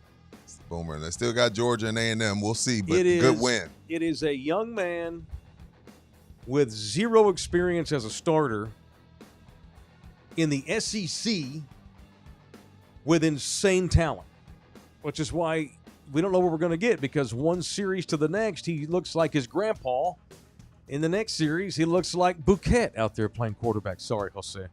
It's the boomer. They still got Georgia and A&M. We'll see, but good win. It is a young man with zero experience as a starter in the SEC with insane talent, which is why we don't know what we're going to get, because one series to the next, he looks like his grandpa. In the next series, he looks like Bouquet out there playing quarterback. Sorry, Jose.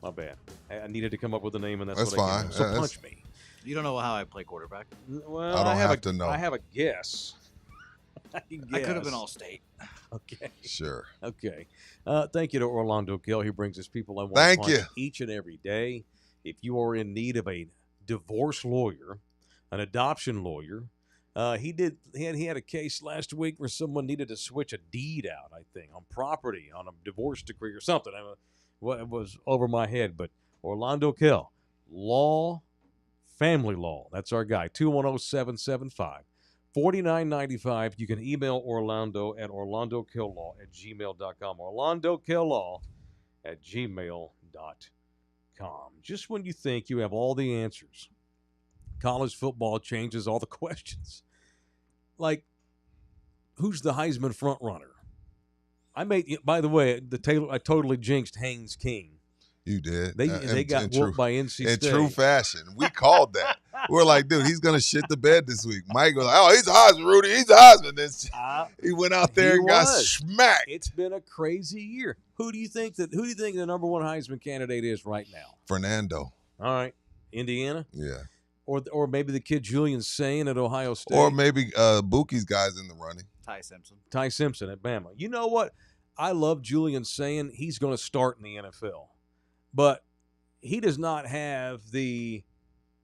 My bad. I needed to come up with a name, and that's what fine. I gave him. So punch me. You don't know how I play quarterback. Well, I don't have to know. I have a guess. I could have been All-State. Okay. Sure. Okay. Thank you to Orlando Gill. He brings us people I want Thank to punch you. each and every day. If you are in need of a divorce lawyer, an adoption lawyer, he had a case last week where someone needed to switch a deed out, I think, on property, on a divorce decree or something. It was over my head, but Orlando Gill, family law. That's our guy. 210-775-4995. You can email Orlando at orlandokilllaw@gmail.com. orlandokilllaw@gmail.com. Just when you think you have all the answers, college football changes all the questions. Like, who's the Heisman front runner? By the way, I totally jinxed Haynes King. You did. They got whooped by NC State. In true fashion. We called that. We're like, dude, he's going to shit the bed this week. Mike was like, oh, he's a Heisman, Rudy. He's a Heisman. He went out there and got smacked. It's been a crazy year. Who do you think the number one Heisman candidate is right now? Fernando. All right. Indiana? Yeah. Or maybe the kid Julian Sayin at Ohio State. Or maybe Buki's guys in the running. Ty Simpson at Bama. You know what? I love Julian Sayin. He's going to start in the NFL. But he does not have the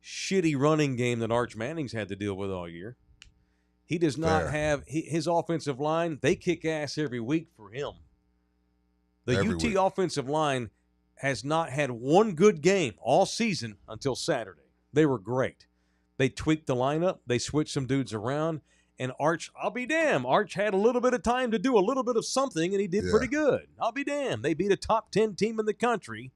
shitty running game that Arch Manning's had to deal with all year. He does not have his offensive line. They kick ass every week for him. The UT offensive line has not had one good game all season until Saturday. They were great. They tweaked the lineup. They switched some dudes around. And Arch, I'll be damned, Arch had a little bit of time to do a little bit of something, and he did pretty good. I'll be damned. They beat a top 10 team in the country.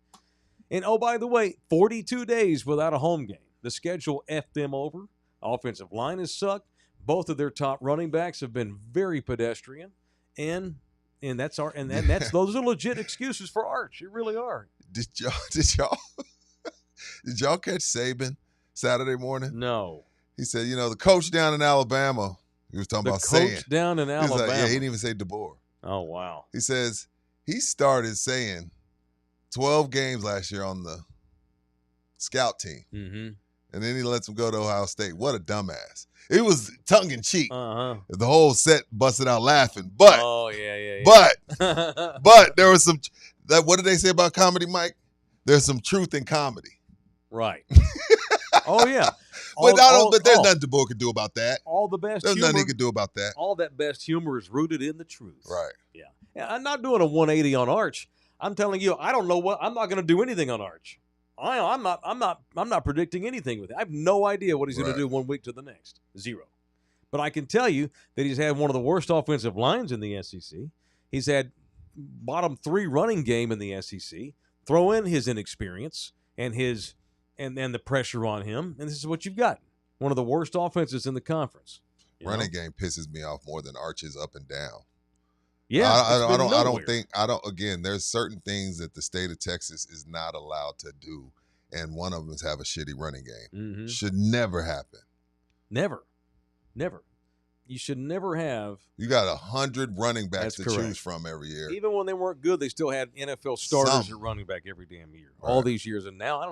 And, oh, by the way, 42 days without a home game. The schedule effed them over. Offensive line has sucked. Both of their top running backs have been very pedestrian. And that's those are legit excuses for Arch. It really are. Did y'all catch Saban Saturday morning? No. He said, the coach down in Alabama, he was talking about saying. The coach down in Alabama. Like, he didn't even say DeBoer. Oh, wow. He says he started saying 12 games last year on the scout team. Mm-hmm. And then he lets him go to Ohio State. What a dumbass. It was tongue-in-cheek. Uh-huh. The whole set busted out laughing. But, but there was some – what did they say about comedy, Mike? There's some truth in comedy. Right. Oh, yeah. But there's nothing DeBoer could do about that. All the best There's humor. nothing he could do about that. All that best humor is rooted in the truth. Right. Yeah. I'm not doing a 180 on Arch. I'm telling you, I don't know what. I'm not going to do anything on Arch. I'm not predicting anything with it. I have no idea what he's going to do 1 week to the next. Zero. But I can tell you that he's had one of the worst offensive lines in the SEC. He's had bottom 3 running game in the SEC. Throw in his inexperience and the pressure on him, and this is what you've got. One of the worst offenses in the conference. Running game pisses me off more than Arch's up and down. Yeah, again, there's certain things that the state of Texas is not allowed to do, and one of them is have a shitty running game. Mm-hmm. Should never happen. Never. You should never have. You got 100 running backs to choose from every year. Even when they weren't good, they still had NFL starters at running back every damn year. Right. All these years, and now I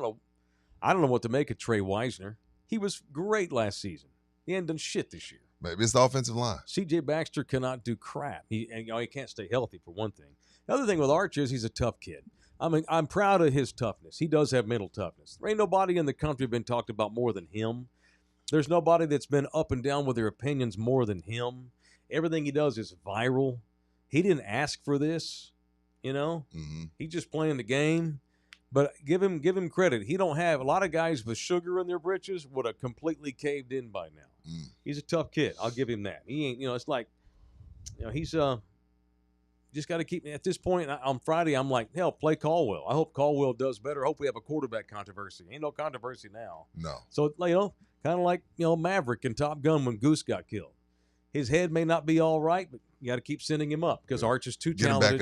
don't know what to make of Trey Wisner. He was great last season. He hadn't done shit this year. Maybe it's the offensive line. C.J. Baxter cannot do crap. He can't stay healthy, for one thing. The other thing with Arch is he's a tough kid. I mean, I'm proud of his toughness. He does have mental toughness. There ain't nobody in the country been talked about more than him. There's nobody that's been up and down with their opinions more than him. Everything he does is viral. He didn't ask for this, Mm-hmm. He's just playing the game. But give him credit. He don't have a lot of guys with sugar in their britches would have completely caved in by now. Mm. He's a tough kid. I'll give him that. He ain't, it's like, he's just got to keep. At this point on Friday, I'm like, hell, play Caldwell. I hope Caldwell does better. I hope we have a quarterback controversy. Ain't no controversy now. No. So kind of like Maverick in Top Gun when Goose got killed. His head may not be all right, but you got to keep sending him up because Arch is too talented.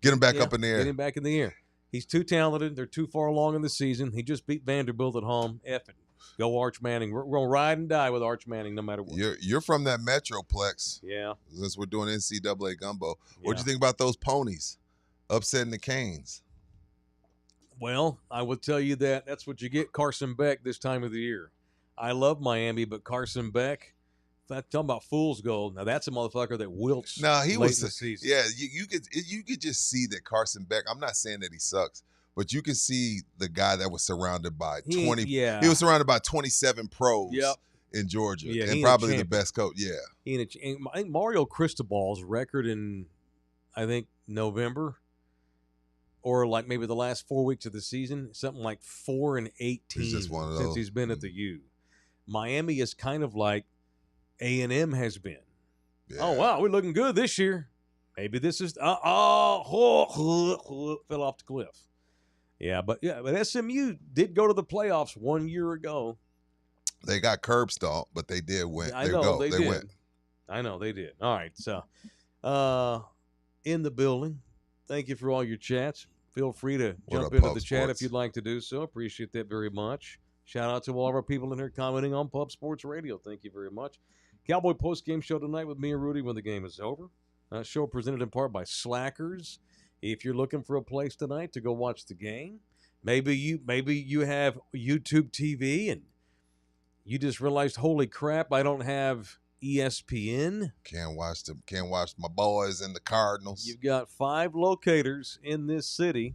Get him back up in the air. Get him back in the air. He's too talented. They're too far along in the season. He just beat Vanderbilt at home. F it. Go Arch Manning. We're going to ride and die with Arch Manning no matter what. You're from that Metroplex. Yeah. Since we're doing NCAA gumbo. What'd you think about those ponies upsetting the Canes? Well, I will tell you that's what you get Carson Beck this time of the year. I love Miami, but Carson Beck, talking about fool's gold. Now that's a motherfucker that wilts. No, he late was. in the season. Yeah, you could just see that Carson Beck. I'm not saying that he sucks, but you can see the guy that was surrounded by 20. Yeah. He was surrounded by 27 pros. Yep. In Georgia, yeah, and probably the best coach. Yeah, I think Mario Cristobal's record in, I think November, or like maybe the last 4 weeks of the season, something like 4-18 since he's been at the U. Miami is kind of like A&M has been. Yeah. Oh wow, we're looking good this year. Maybe this is fell off the cliff. But SMU did go to the playoffs 1 year ago. They got curb stomped, but they did win. I know they did. Went. I know they did. All right, so in the building, thank you for all your chats. Feel free to jump into the chat if you'd like to do so. Appreciate that very much. Shout out to all of our people in here commenting on Pub Sports Radio. Thank you very much. Cowboy post-game show tonight with me and Rudy when the game is over. Show presented in part by Slackers. If you're looking for a place tonight to go watch the game, maybe you have YouTube TV and you just realized, holy crap, I don't have ESPN. Can't watch my boys and the Cardinals. You've got 5 locators in this city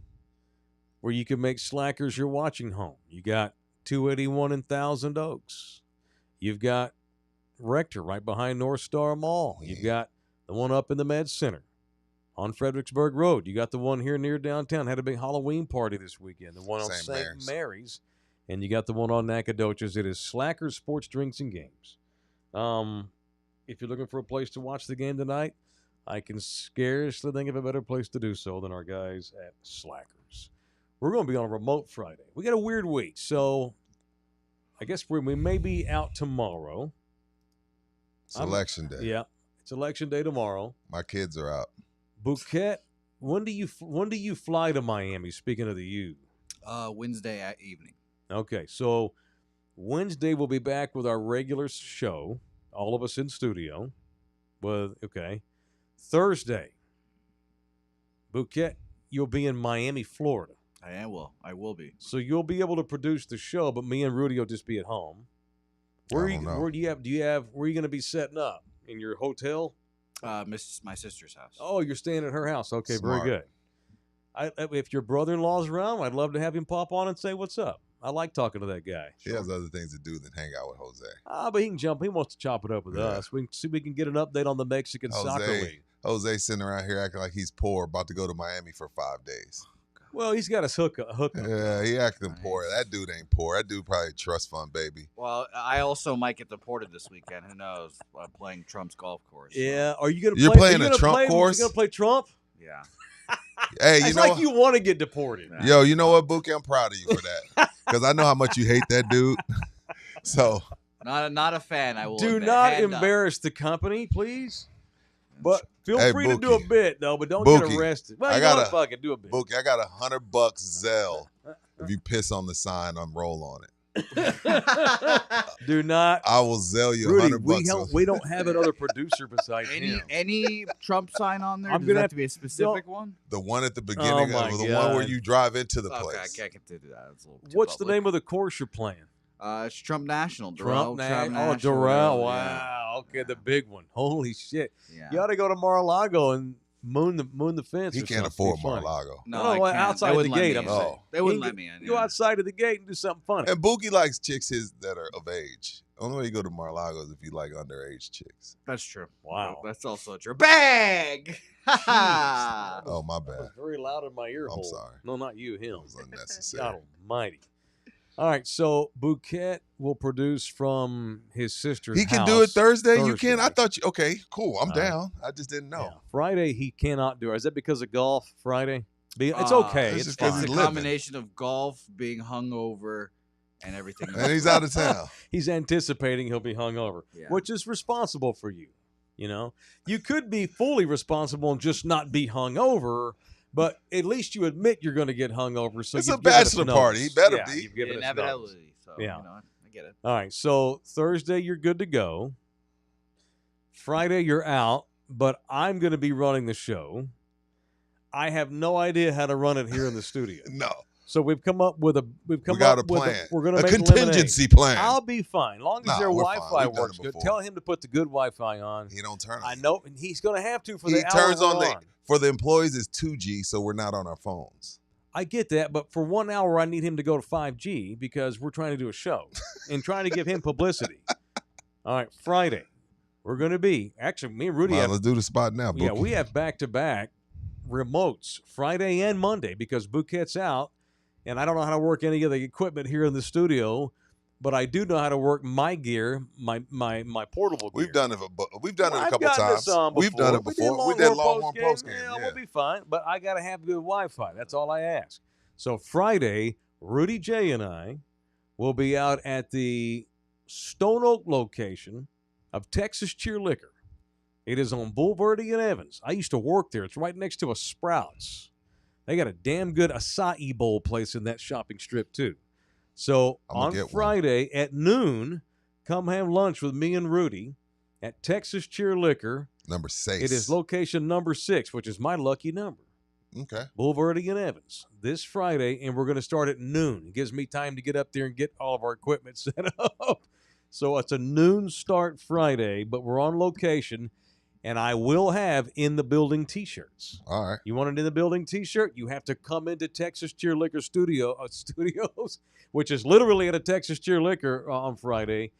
where you can make Slackers your watching home. You got 281 in Thousand Oaks. You've got Rector right behind North Star Mall. You've got the one up in the Med Center on Fredericksburg Road. You got the one here near downtown. Had a big Halloween party this weekend. The one on St. Mary's. And you got the one on Nacogdoches. It is Slackers Sports Drinks and Games. If you're looking for a place to watch the game tonight, I can scarcely think of a better place to do so than our guys at Slackers. We're going to be on a remote Friday. We got a weird week, so I guess we may be out tomorrow. It's election day. Yeah, it's election day tomorrow. My kids are out. Bouquet, when do you fly to Miami? Speaking of the U, Wednesday at evening. Okay, so Wednesday we'll be back with our regular show, all of us in studio. Thursday, Bouquet, you'll be in Miami, Florida. I will be. So you'll be able to produce the show, but me and Rudy will just be at home. Where are you going to be setting up? In your hotel? My sister's house. Oh, you're staying at her house. Okay, Smart. Very good. If your brother-in-law's around, I'd love to have him pop on and say what's up. I like talking to that guy. He has other things to do than hang out with Jose. But he can jump. He wants to chop it up with us. We can see if we can get an update on the Mexican soccer league. Jose sitting around here acting like he's poor, about to go to Miami for 5 days. Well, he's got his hook up. Yeah, he acting poor. That dude ain't poor. That dude probably a trust fund baby. Well, I also might get deported this weekend. Who knows? I'm playing Trump's golf course. Yeah. Are you going to You're playing a Trump course? You going to play Trump? Yeah. Hey, it's like you want to get deported. Yo, you know what, Bookie? I'm proud of you for that. Because I know how much you hate that dude. So. Not a fan. I will. Do not embarrass the company, please. But feel free to do a bit, though, but don't get arrested. Well, you gotta fucking do a bit. Bookie, I got $100 Zelle. If you piss on the sign, I'm roll on it. Do not. I will Zelle you Rudy, $100. We don't have another producer besides him. Any Trump sign on there? Does it have to be a specific one? The one at the beginning, the one where you drive into the place. Okay, I can't do that. It's a little too What's public. the name of the course you're playing? It's Trump National. Trump National. Oh, Doral. Wow. Okay, the big one. Holy shit. Yeah. You ought to go to Mar-a-Lago and moon the fence. He can't afford Mar-a-Lago. No, outside the gate. I'm saying. They wouldn't let me in. Go outside of the gate and do something funny. And Boogie likes chicks that are of age. The only way you go to Mar-a-Lago is if you like underage chicks. That's true. Wow. That's also true. Bag! Oh, my bad. That was very loud in my ear hole. I'm sorry. No, not you, him. That was unnecessary. God almighty. All right, so Bouquet will produce from his sister's house. He can do it Thursday? You can? I thought you... Okay, cool. I'm down. I just didn't know. Yeah. Friday, he cannot do it. Is that because of golf Friday? It's okay. It's a combination of golf, being hungover, and everything else. And he's out of town. He's anticipating he'll be hungover, which is responsible for you. You know? You could be fully responsible and just not be hungover, but at least you admit you're going to get hungover. So it's a bachelor party. He better be. You've given us notice. So, I get it. All right. So Thursday, you're good to go. Friday, you're out, but I'm going to be running the show. I have no idea how to run it here in the studio. No. So we've come up with a we got a plan. We're going to make a contingency lemonade. plan. I'll be fine, long as their Wi-Fi works good. Tell him to put the good Wi-Fi on. He don't turn on. I know, and he's going to have to for he the hour turns on on. For the employees, it's 2G, so we're not on our phones. I get that, but for 1 hour, I need him to go to 5G because we're trying to do a show and trying to give him publicity. All right, Friday, we're going to be actually me and Rudy. Let's do the spot now. Bookie. Yeah, we have back-to-back remotes Friday and Monday because Bouquet's out. And I don't know how to work any of the equipment here in the studio, but I do know how to work my gear, my portable gear. We've done it a couple times. We've done it before. We did Longhorn post game. Yeah, we'll be fine. But I got to have good Wi-Fi. That's all I ask. So Friday, Rudy J and I will be out at the Stone Oak location of Texas Cheer Liquor. It is on Bulverde and Evans. I used to work there. It's right next to a Sprouts. They got a damn good acai bowl place in that shopping strip, too. So on Friday at noon, come have lunch with me and Rudy at Texas Cheer Liquor. Number 6. It is location number 6, which is my lucky number. Okay. Bulverde and Evans this Friday, and we're going to start at noon. It gives me time to get up there and get all of our equipment set up. So it's a noon start Friday, but we're on location. And I will have in the building T-shirts. All right. You want an in the building T-shirt? You have to come into Texas Cheer Liquor Studios, which is literally at a Texas Cheer Liquor on Friday.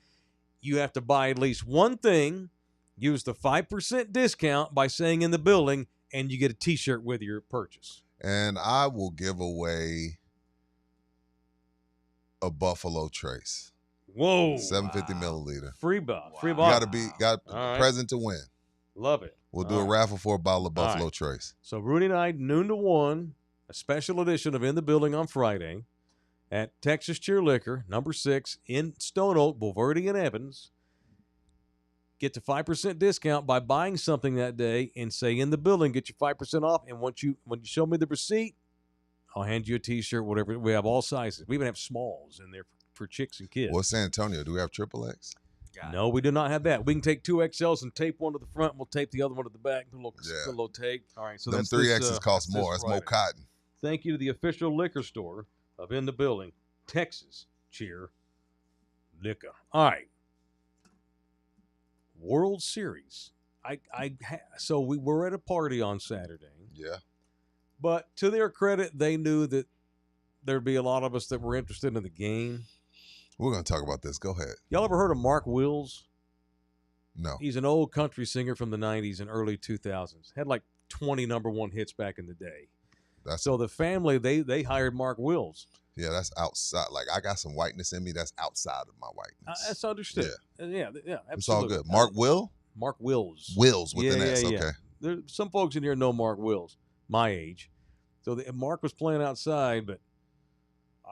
You have to buy at least one thing, use the 5% discount by saying in the building, and you get a T-shirt with your purchase. And I will give away a Buffalo Trace. Whoa! 750 milliliter. Free bottle. Free bottle. Got right. Present to win. Love it. We'll do a raffle for a bottle of Buffalo Trace. So Rudy and I, noon to 1, a special edition of In the Building on Friday at Texas Cheer Liquor, number 6, in Stone Oak, Bulverde and Evans. Get the 5% discount by buying something that day and say in the building, get your 5% off. And when you show me the receipt, I'll hand you a T-shirt, whatever. We have all sizes. We even have smalls in there for chicks and kids. Well, San Antonio, do we have XXX? No, we do not have that. We can take 2XLs and tape one to the front. We'll tape the other one to the back. A little tape. All right. So them 3Xs cost more. That's more cotton. Thank you to the official liquor store of In the Building, Texas Cheer Liquor. All right. World Series. So we were at a party on Saturday. Yeah. But to their credit, they knew that there'd be a lot of us that were interested in the game. We're going to talk about this. Go ahead. Y'all ever heard of Mark Wills? No. He's an old country singer from the 90s and early 2000s. Had like 20 number one hits back in the day. So the family, they hired Mark Wills. Yeah, that's outside. Like, I got some whiteness in me that's outside of my whiteness. That's understood. Yeah, absolutely. It's all good. Mark Will? Mark Wills. Wills with an S, okay. There's some folks in here know Mark Wills, my age. So Mark was playing outside, but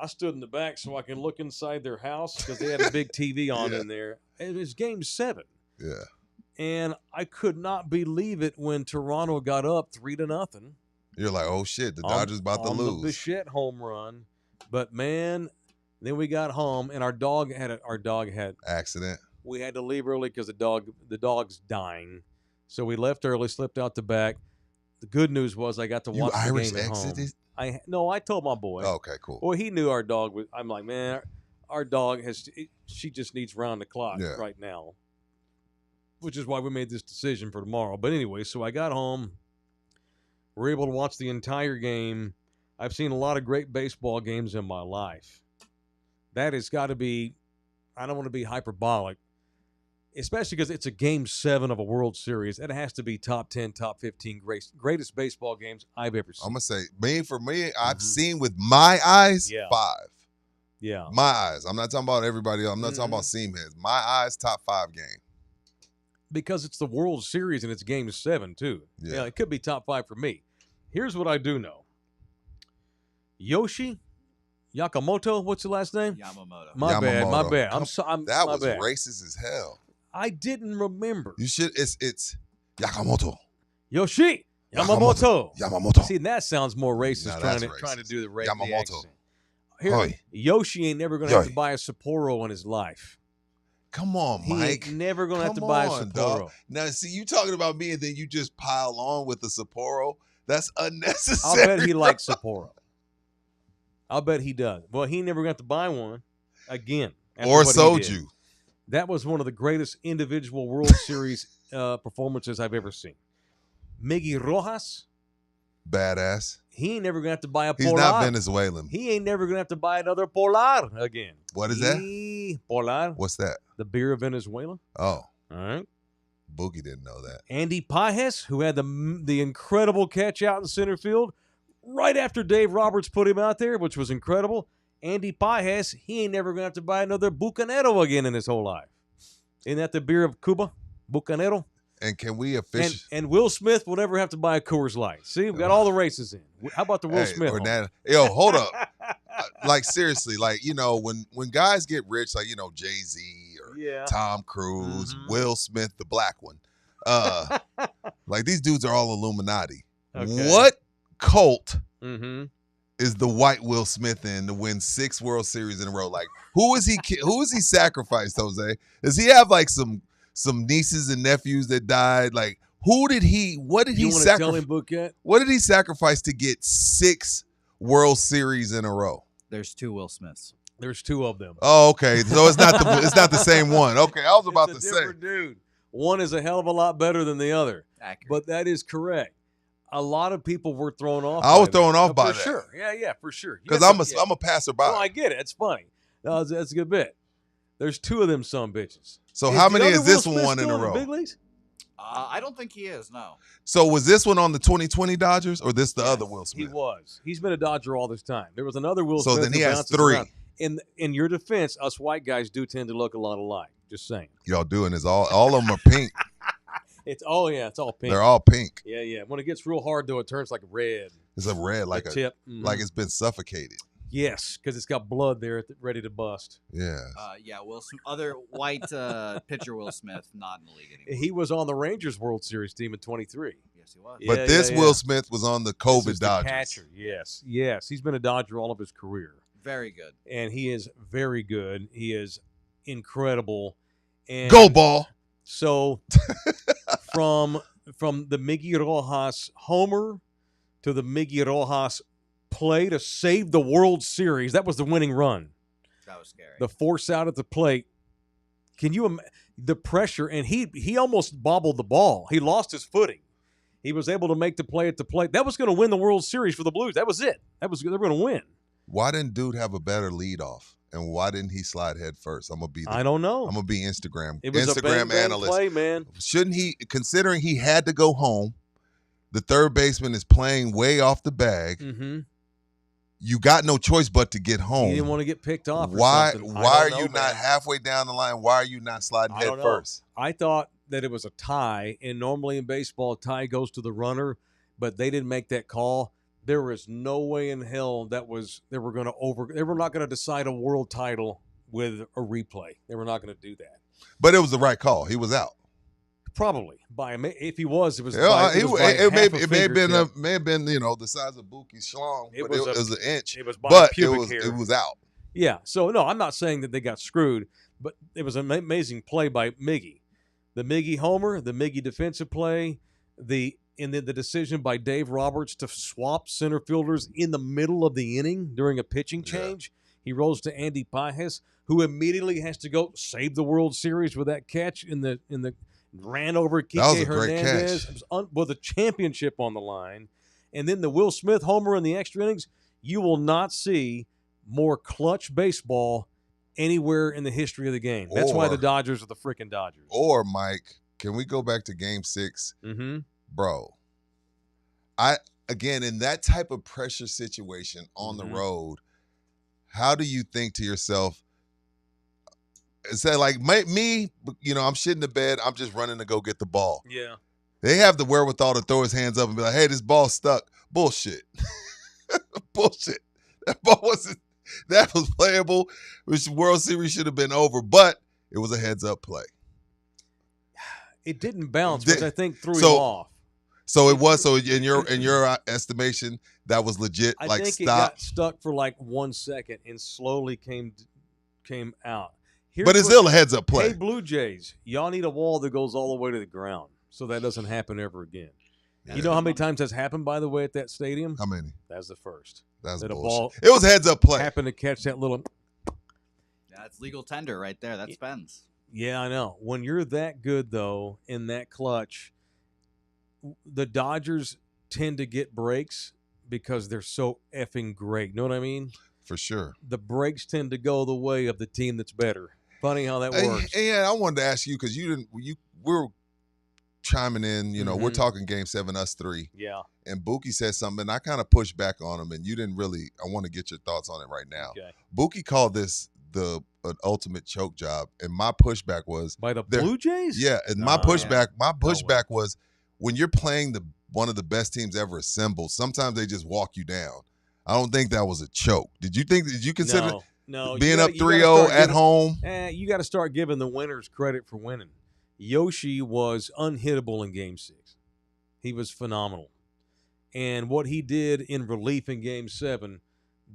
I stood in the back so I can look inside their house because they had a big TV on in there. It was Game 7. Yeah. And I could not believe it when Toronto got up 3-0. You're like, oh, shit, the Dodgers about to lose. On the Bichette home run. But, man, then we got home, and our dog had accident. We had to leave early because the dog's dying. So we left early, slipped out the back. The good news was I got to watch the game at home. I told my boy. Oh, okay, cool. Well, he knew our dog was. I'm like, man, our dog she just needs round the clock right now, which is why we made this decision for tomorrow. But anyway, so I got home. We're able to watch the entire game. I've seen a lot of great baseball games in my life. That has got to be, I don't want to be hyperbolic, especially because it's a Game 7 of a World Series. It has to be top 10, top 15 greatest baseball games I've ever seen. I'm going to say, for me, I've seen with my eyes, 5. Yeah. My eyes. I'm not talking about everybody else. I'm not talking about seam heads. My eyes, top 5 game. Because it's the World Series and it's Game 7, too. Yeah, it could be top 5 for me. Here's what I do know. Yoshi Yakamoto, what's the last name? Yamamoto. My bad. That was racist as hell. I didn't remember. You should. It's Yakamoto. Yoshi Yamamoto. Yamamoto. See, that sounds more racist. Trying to do the racist Yamamoto. accent. Here, Yoshi ain't never gonna have to buy a Sapporo in his life. Come on, Mike. He ain't never gonna have to buy a Sapporo. Dog. Now, see, you talking about me, and then you just pile on with the Sapporo. That's unnecessary. I'll bet he likes Sapporo. I'll bet he does. Well, he never got to buy one again. Or soju. That was one of the greatest individual World Series performances I've ever seen. Miggy Rojas. Badass. He ain't never going to have to buy a Polar. He's not Venezuelan. He ain't never going to have to buy another Polar again. What is that? Polar. What's that? The beer of Venezuela. Oh. All right. Boogie didn't know that. Andy Pajes, who had the incredible catch out in center field right after Dave Roberts put him out there, which was incredible. Andy Pajes, he ain't never going to have to buy another Bucanero again in his whole life. Isn't that the beer of Cuba? Bucanero? And can we officially... And Will Smith will never have to buy a Coors Light. See, we've got all the races in. How about the Will Smith? Yo, hold up. Like, seriously, like, you know, when guys get rich, like, you know, Jay-Z or Tom Cruise, Will Smith, the black one, like, these dudes are all Illuminati. Okay. What cult is the white Will Smith in to win 6 World Series in a row? Like, who is he sacrificed, Jose? Does he have, like, some nieces and nephews that died? Like, what did he sacrifice? What did he sacrifice to get 6 World Series in a row? There's 2 Will Smiths. There's 2 of them. Oh, okay. So it's not the same one. Okay, I was about to say. Dude. One is a hell of a lot better than the other. Accurate. But that is correct. A lot of people were thrown off. I was thrown off by that. For sure. Yeah, for sure. Because I'm a passerby. Well, I get it. It's funny. No, that's a good bit. There's 2 of them son bitches. So how many is this one in a row? Big leagues? I don't think he is, no. So was this one on the 2020 Dodgers or this the other Will Smith? He was. He's been a Dodger all this time. There was another Will Smith. So then he has 3. In your defense, us white guys do tend to look a lot alike. Just saying. Y'all doing is all of them are pink. It's all pink. They're all pink. Yeah. When it gets real hard though, it turns like red. It's a red, like a tip, like it's been suffocated. Yes, because it's got blood there ready to bust. Yeah. Will Smith, other white pitcher Will Smith, not in the league anymore. He was on the Rangers World Series team in 23. Yes, he was. But this Will Smith was on the COVID Dodgers. The catcher. Yes. He's been a Dodger all of his career. Very good. And he is very good. He is incredible. And go ball. So from the Miggy Rojas homer to the Miggy Rojas play to save the World Series, that was the winning run. That was scary. The force out at the plate. Can you the pressure? And he almost bobbled the ball. He lost his footing. He was able to make the play at the plate. That was going to win the World Series for the Blues. That was it. They were going to win. Why didn't dude have a better leadoff? And why didn't he slide head first? I don't know. I'm gonna be Instagram. It was Instagram a analyst. Play, man. Shouldn't he? Considering he had to go home, the third baseman is playing way off the bag. Mm-hmm. You got no choice but to get home. He didn't want to get picked off. Why are you not halfway down the line? Why are you not sliding head first? I thought that it was a tie, and normally in baseball, a tie goes to the runner, but they didn't make that call. There was no way in hell they were not going to decide a world title with a replay. They were not going to do that. But it was the right call. He was out. Probably if he was, it was. It may have been the size of Buki's schlong, but it was an inch. It was by pubic hair. It was out. Yeah. So no, I'm not saying that they got screwed, but it was an amazing play by Miggy. The Miggy homer, the Miggy defensive play, the decision by Dave Roberts to swap center fielders in the middle of the inning during a pitching change. He rolls to Andy Pajes, who immediately has to go save the World Series with that catch in the ran over Kike Hernandez. It was with a championship on the line. And then the Will Smith homer in the extra innings. You will not see more clutch baseball anywhere in the history of the game. That's why the Dodgers are the freaking Dodgers. Or, Mike, can we go back to Game 6? Mm-hmm. Bro, in that type of pressure situation on the road, how do you think to yourself, say like me, I'm shitting the bed, I'm just running to go get the ball. Yeah. They have the wherewithal to throw his hands up and be like, hey, this ball's stuck. Bullshit. Bullshit. That was playable. Which World Series should have been over, but it was a heads-up play. It didn't bounce, which I think threw him off. So it was. So in your estimation, that was legit. I think it got stuck for like 1 second and slowly came out. But it's still a heads up play. Hey, Blue Jays, y'all need a wall that goes all the way to the ground, so that doesn't happen ever again. You know how many times that's happened, by the way, at that stadium? How many? That's the first. That's that bullshit. A ball it was heads-up play. Happened to catch that little. That's legal tender right there. That spends. Yeah, I know. When you're that good, though, in that clutch, the Dodgers tend to get breaks because they're so effing great. Know what I mean? For sure. The breaks tend to go the way of the team that's better. Funny how that works. Yeah, I wanted to ask you because we're chiming in. You know, we're talking Game 7, us 3. Yeah. And Buki said something, and I kind of pushed back on him, and you didn't really. I want to get your thoughts on it right now. Okay. Buki called this an ultimate choke job, and my pushback was by the Blue Jays. Yeah, and my pushback was when you're playing one of the best teams ever assembled. Sometimes they just walk you down. I don't think that was a choke. Did you consider being up 3-0 at home? You got to start giving the winners credit for winning. Yoshi was unhittable in Game 6. He was phenomenal. And what he did in relief in Game 7,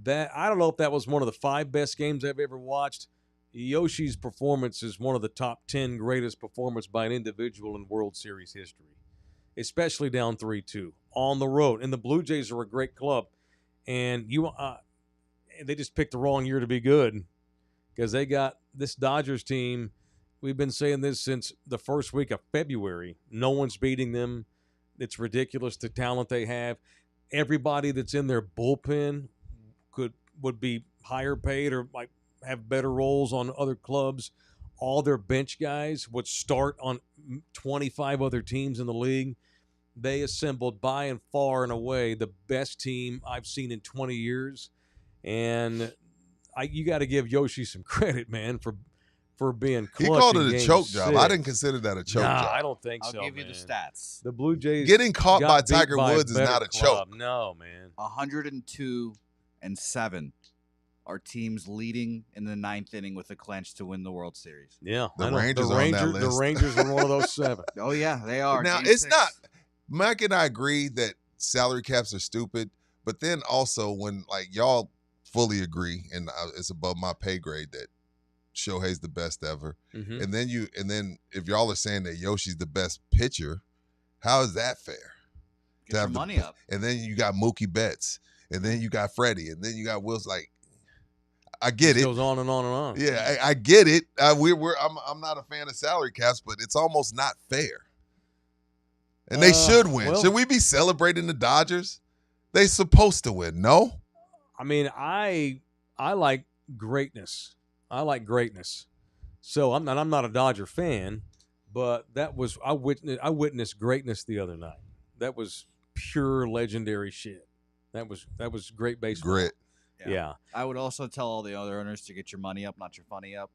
that I don't know if that was one of the 5 best games I've ever watched. Yoshi's performance is one of the top 10 greatest performances by an individual in World Series history, especially down 3-2 on the road. And the Blue Jays are a great club. And they just picked the wrong year to be good because they got this Dodgers team. We've been saying this since the first week of February. No one's beating them. It's ridiculous the talent they have. Everybody that's in their bullpen would be higher paid or might have better roles on other clubs. All their bench guys would start on 25 other teams in the league. They assembled by and far and away the best team I've seen in 20 years. And you got to give Yoshi some credit, man, for being clutch. He called it a choke 6. job. I didn't consider that a choke job. I don't think so. I'll give you the stats. The Blue Jays getting caught by Tiger Woods is not a choke. No, man. 102-7 are teams leading in the 9th inning with a clinch to win the World Series. Yeah, the Rangers on that list. The Rangers are one of those 7. Oh yeah, they are. Now Game it's 6. not. Mike and I agree that salary caps are stupid, but then also when y'all fully agree, and it's above my pay grade that Shohei's the best ever, and then if y'all are saying that Yoshi's the best pitcher, how is that fair? Get your money up. And then you got Mookie Betts, and then you got Freddie, and then you got Wilson. I get it. Goes on and on and on. Yeah, I get it. I'm not a fan of salary caps, but it's almost not fair. And they should win. Well, should we be celebrating the Dodgers? They supposed to win, no? I mean, I like greatness. So I'm not a Dodger fan, but I witnessed greatness the other night. That was pure legendary shit. That was great baseball. Grit. Yeah. I would also tell all the other owners to get your money up, not your funny up,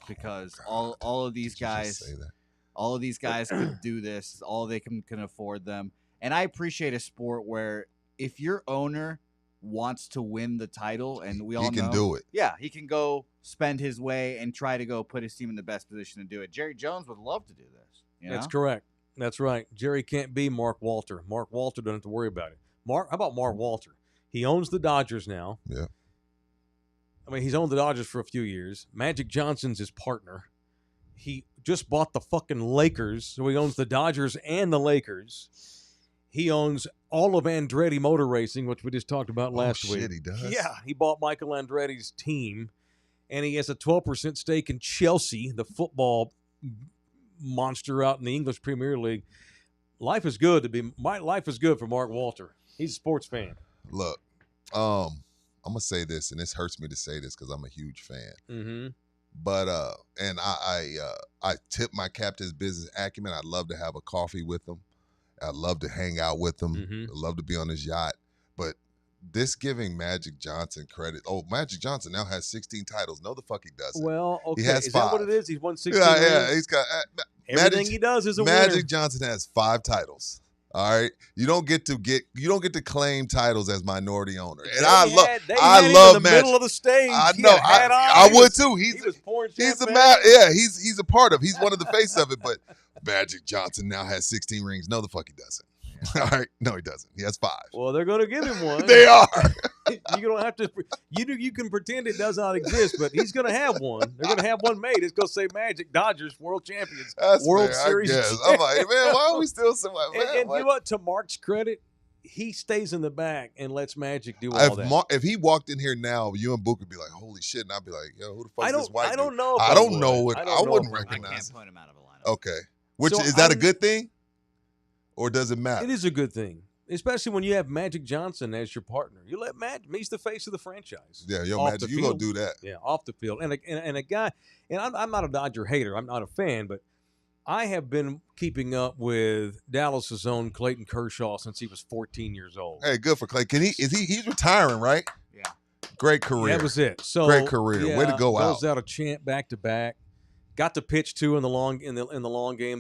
because all of these guys. Say that? All of these guys could do this. All they can afford them. And I appreciate a sport where if your owner wants to win the title, and we all know he can do it. Yeah, he can go spend his way and try to go put his team in the best position to do it. Jerry Jones would love to do this. That's correct. That's right. Jerry can't be Mark Walter. Mark Walter doesn't have to worry about it. How about Mark Walter? He owns the Dodgers now. Yeah. I mean, he's owned the Dodgers for a few years. Magic Johnson's his partner. He just bought the fucking Lakers, so he owns the Dodgers and the Lakers. He owns all of Andretti Motor Racing, which we just talked about last week. He does? Yeah, he bought Michael Andretti's team, and he has a 12% stake in Chelsea, the football monster out in the English Premier League. Life is good for Mark Walter. He's a sports fan. Look, I'm gonna say this, and this hurts me to say this because I'm a huge fan. Mm-hmm. But and I tip my cap to his business acumen. I'd love to have a coffee with him. I'd love to hang out with him. I'd love to be on his yacht. But this giving Magic Johnson credit. Oh, Magic Johnson now has 16 titles. No, the fuck he doesn't. Well, okay. He has 5. That what it is? He's won 16. Yeah. He's got everything he does is a Magic winner. Johnson has 5 titles. All right, you don't get to claim titles as minority owner, and I love Magic. Middle of the stage. I know, I would too. He's a part of. He's one of the faces of it. But Magic Johnson now has 16 rings. No, the fuck he doesn't. All right. No, he doesn't. He has 5. Well, they're going to give him one. They are. You don't have to. You can pretend it does not exist, but he's going to have one. They're going to have one made. It's going to say Magic Dodgers World Champions, That's World fair, Series. I'm like, man, why are we still so much? And you know what? To Mark's credit, he stays in the back and lets Magic do all that. If he walked in here now, you and Book would be like, "Holy shit!" And I'd be like, "Yo, who the fuck is this white I don't dude?" know. I don't know it. I wouldn't I recognize. can't point him out of a lineup. Okay, which So is that a good thing, or does it matter? It is a good thing, especially when you have Magic Johnson as your partner. You let He's the face of the franchise. Yeah, yo, off Magic, the you gonna field. do that? Yeah, off the field, and a guy, and I'm not a Dodger hater. I'm not a fan, but I have been keeping up with Dallas's own Clayton Kershaw since he was 14 years old. Hey, good for Clay. He's retiring, right? Yeah. Great career. That was it. So great career. Yeah, Way to go out. Goes out a champ back to back. Got to pitch two in the long game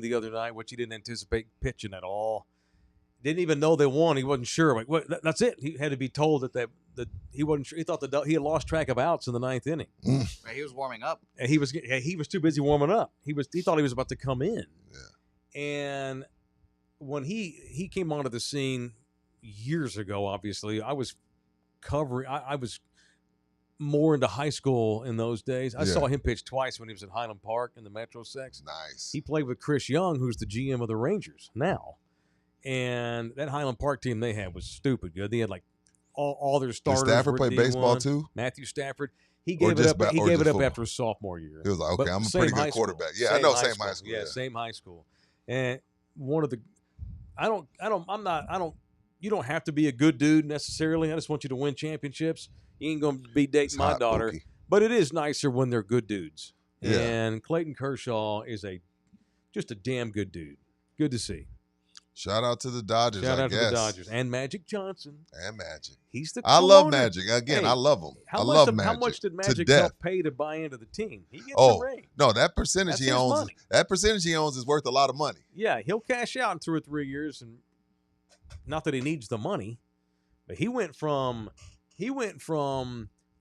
the other night, which he didn't anticipate pitching at all. Didn't even know they won. He wasn't sure. Like, what? That's it. He had to be told that he wasn't sure. He thought he had lost track of outs in the 9th inning. He was warming up. And he was too busy warming up. He thought he was about to come in. Yeah. And when he came onto the scene years ago, obviously, I was covering. I was more into high school in those days. I saw him pitch twice when he was at Highland Park in the Metro Sex. Nice. He played with Chris Young, who's the GM of the Rangers now. And that Highland Park team they had was stupid good. They had like all their starters. Did Stafford play baseball too? Matthew Stafford. He gave it up. He gave it up after his sophomore year. He was like, okay, I'm a pretty good quarterback. Yeah, I know, same high school. Yeah, same high school. And you don't have to be a good dude necessarily. I just want you to win championships. You ain't going to be dating my daughter. Pokey. But it is nicer when they're good dudes. Yeah. And Clayton Kershaw is just a damn good dude. Good to see. Shout out to the Dodgers. Shout out to the Dodgers and Magic Johnson. And Magic. He's the. I love Magic. Again, hey, I love him. How much did Magic help pay to buy into the team? He gets a ring. No, that percentage he owns. Money. That percentage he owns is worth a lot of money. Yeah, he'll cash out in 2 or 3 years, and not that he needs the money, but he went from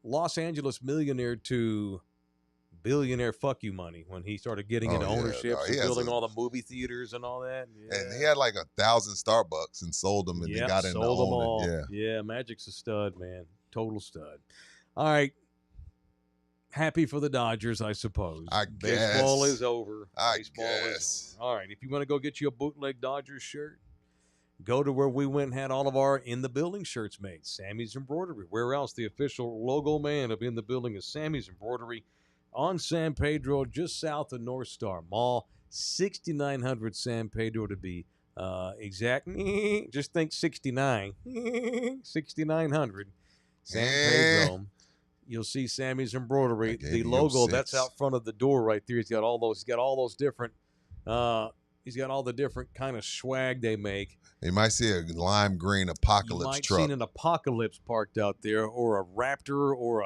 Los Angeles millionaire to billionaire fuck you money when he started getting into ownership and building all the movie theaters and all that. Yeah. And he had like 1,000 Starbucks and sold them and then got into owning. Yeah, Magic's a stud, man. Total stud. All right. Happy for the Dodgers, I suppose. I guess. Baseball is over. Baseball is over. All right. If you want to go get you a bootleg Dodgers shirt, go to where we went and had all of our In the Building shirts made. Sammy's Embroidery. Where else? The official logo man of In the Building is Sammy's Embroidery on San Pedro, just south of North Star Mall. 6900 San Pedro to be exact. Just think 69. 6900 San Pedro. You'll see Sammy's Embroidery. The logo that's out front of the door right there. He's got all those different. He's got all the different kind of swag they make. You might see a lime green Apocalypse truck. You might see an Apocalypse parked out there, or a Raptor, or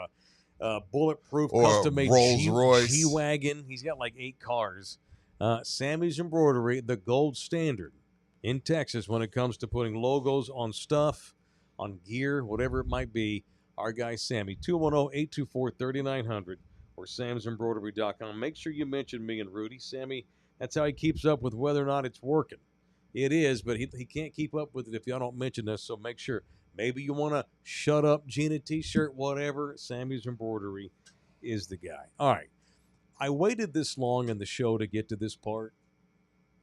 a bulletproof or custom-made Rolls-Royce G-Wagon. He's got like 8 cars. Sammy's Embroidery, the gold standard in Texas when it comes to putting logos on stuff, on gear, whatever it might be. Our guy Sammy, 210-824-3900 or samsembroidery.com. Make sure you mention me and Rudy. Sammy, that's how he keeps up with whether or not it's working. It is, but he can't keep up with it if y'all don't mention us, so make sure. Maybe you want to shut up Gina t-shirt, whatever. Sammy's Embroidery is the guy. All right. I waited this long in the show to get to this part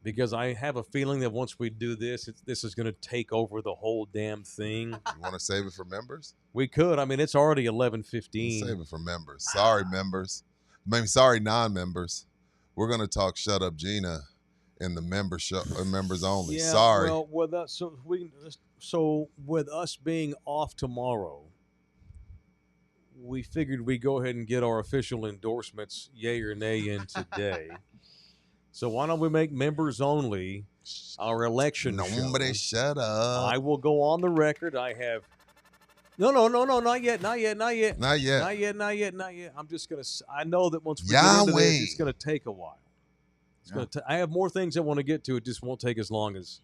because I have a feeling that once we do this, this is going to take over the whole damn thing. You want to save it for members? We could. I mean, it's already 11:15. Save it for members. Sorry, members. Maybe sorry, non-members. We're going to talk Shut Up Gina in the members only. Yeah, Sorry. Well, with us being off tomorrow, we figured we'd go ahead and get our official endorsements, yay or nay, in today. So why don't we make members only our election Nobody show? Shut up. I will go on the record. I have no, not yet. I'm just gonna. I know that once we get into this, it's gonna take a while. I have more things I want to get to. It just won't take as long as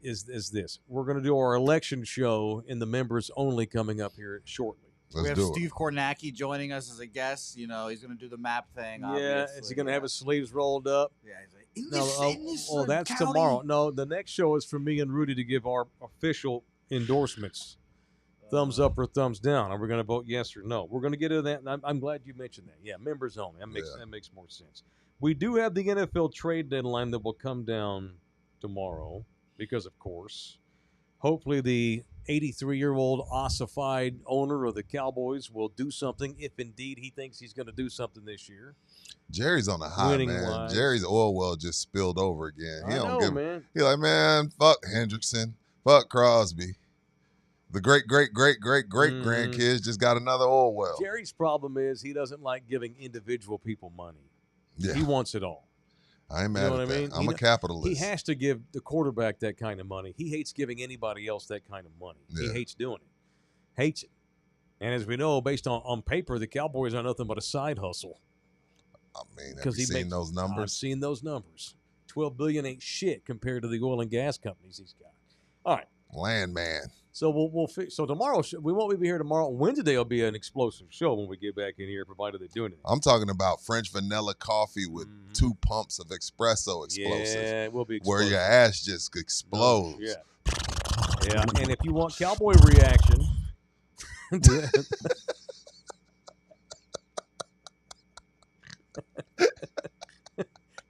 this. We're going to do our election show in the members only coming up here shortly. We have Steve Kornacki joining us as a guest. You know, he's going to do the map thing. Yeah, is he going to have his sleeves rolled up? Yeah, That's county? tomorrow. No, the next show is for me and Rudy to give our official endorsements. Thumbs up or thumbs down. Are we going to vote yes or no? We're going to get into that. And I'm glad you mentioned that. Yeah, members only. That makes more sense. We do have the NFL trade deadline that will come down tomorrow because, of course, hopefully the 83-year-old ossified owner of the Cowboys will do something if indeed he thinks he's going to do something this year. Jerry's on a high, man. Wise. Jerry's oil well just spilled over again. Man. He's like, man, fuck Hendrickson, fuck Crosby. The great grandkids just got another oil well. Jerry's problem is he doesn't like giving individual people money. Yeah. He wants it all. I ain't mad at that. I'm a capitalist. He has to give the quarterback that kind of money. He hates giving anybody else that kind of money. Yeah. He hates doing it. Hates it. And as we know, based on paper, the Cowboys are nothing but a side hustle. I mean, have you seen those numbers? I've seen those numbers. $12 billion ain't shit compared to the oil and gas companies he's got. All right. Landman. So we'll fix. So tomorrow we won't be here tomorrow. Wednesday will be an explosive show when we get back in here, provided they're doing it. I'm talking about French vanilla coffee with 2 pumps of espresso explosive. Yeah, it will be explosive. Where your ass just explodes. Yeah. And if you want cowboy reaction,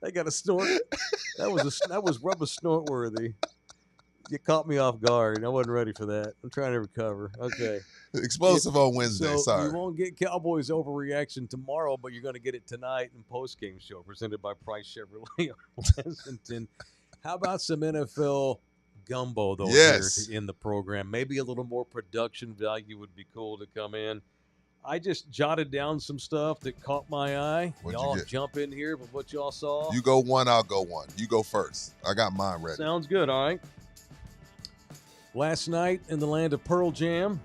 they got a snort. That was rubber snort worthy. You caught me off guard. I wasn't ready for that. I'm trying to recover. Okay. Explosive on Wednesday. Sorry. You won't get Cowboys overreaction tomorrow, but you're going to get it tonight in post-game show presented by Price Chevrolet of Pleasanton. How about some NFL gumbo, though, here in the program? Maybe a little more production value would be cool to come in. I just jotted down some stuff that caught my eye. Y'all jump in here with what y'all saw. You go one, I'll go one. You go first. I got mine ready. Sounds good. All right. Last night in the land of Pearl Jam,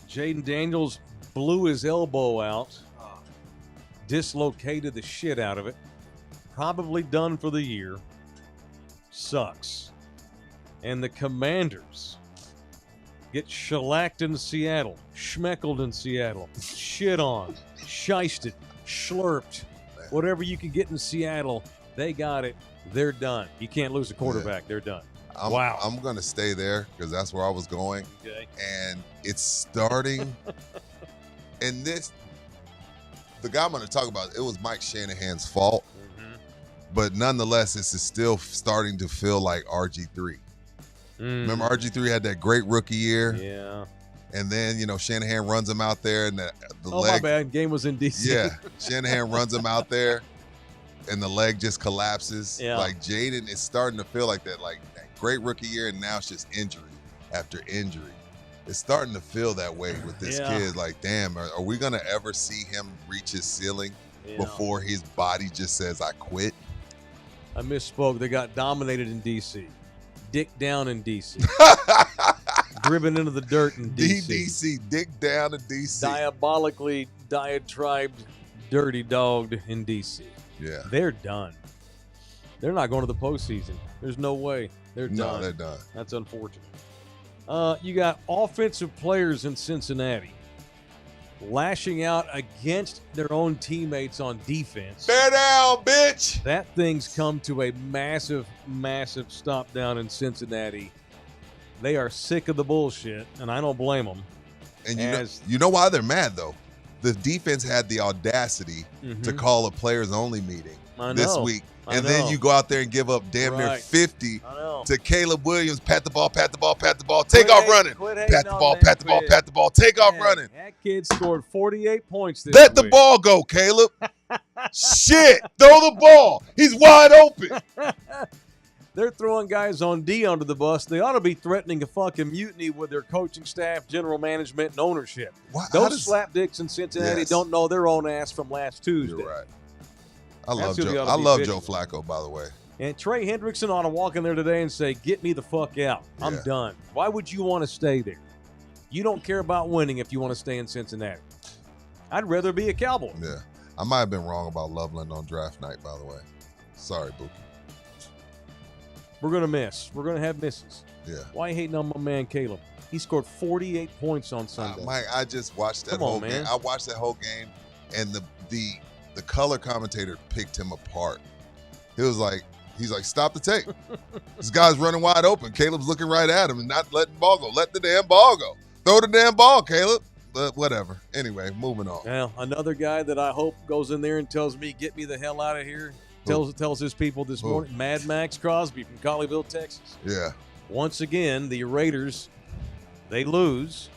Jaden Daniels blew his elbow out, dislocated the shit out of it. Probably done for the year. Sucks. And the Commanders get shellacked in Seattle, schmeckled in Seattle, shit on, shysted, slurped. Whatever you can get in Seattle, they got it. They're done. You can't lose a quarterback. Yeah. They're done. Wow. I'm going to stay there because that's where I was going. Okay. And it's starting. And the guy I'm going to talk about, it was Mike Shanahan's fault. Mm-hmm. But nonetheless, this is still starting to feel like RG3. Remember RG3 had that great rookie year? Yeah. And then, Shanahan runs him out there and the leg. My bad. Game was in D.C. Yeah. Shanahan runs him out there and the leg just collapses. Yeah. Like Jaden is starting to feel like that great rookie year, and now it's just injury after injury. It's starting to feel that way with this kid. Like, damn, are we going to ever see him reach his ceiling before his body just says, I quit? I misspoke. They got dominated in D.C. Dick down in D.C. Driven into the dirt in D.C. D.C. Dick down in D.C. Diabolically diatribed, dirty dogged in D.C. Yeah. They're done. They're not going to the postseason. There's no way. They're done. No, they're done. That's unfortunate. You got offensive players in Cincinnati lashing out against their own teammates on defense. Bear down, bitch! That thing's come to a massive, massive stop down in Cincinnati. They are sick of the bullshit, and I don't blame them. And you know why they're mad, though? The defense had the audacity to call a players-only meeting this week. And then you go out there and give up damn near 50 to Caleb Williams. Pat the ball, pat the ball, pat the ball. Take off running. Pat the ball, pat the ball, pat the ball. Take off running. That kid scored 48 points this Let the ball go, Caleb. Shit. Throw the ball. He's wide open. They're throwing guys on D under the bus. They ought to be threatening a fucking mutiny with their coaching staff, general management, and ownership. Those slapdicks in Cincinnati don't know their own ass from last Tuesday. You're right. I love Joe Flacco, by the way. And Trey Hendrickson ought to walk in there today and say, get me the fuck out. I'm done. Why would you want to stay there? You don't care about winning if you want to stay in Cincinnati. I'd rather be a Cowboy. Yeah. I might have been wrong about Loveland on draft night, by the way. Sorry, Bookie. We're going to miss. We're going to have misses. Yeah. Why hating on my man Caleb? He scored 48 points on Sunday. Mike, I just watched that whole game. I watched that whole game, and the color commentator picked him apart. He's like, stop the tape. This guy's running wide open. Caleb's looking right at him and not letting the ball go. Let the damn ball go. Throw the damn ball, Caleb. But whatever. Anyway, moving on. Now, another guy that I hope goes in there and tells me, get me the hell out of here. Tells his people this morning, Mad Max Crosby from Colleyville, Texas. Yeah. Once again, the Raiders, they lose.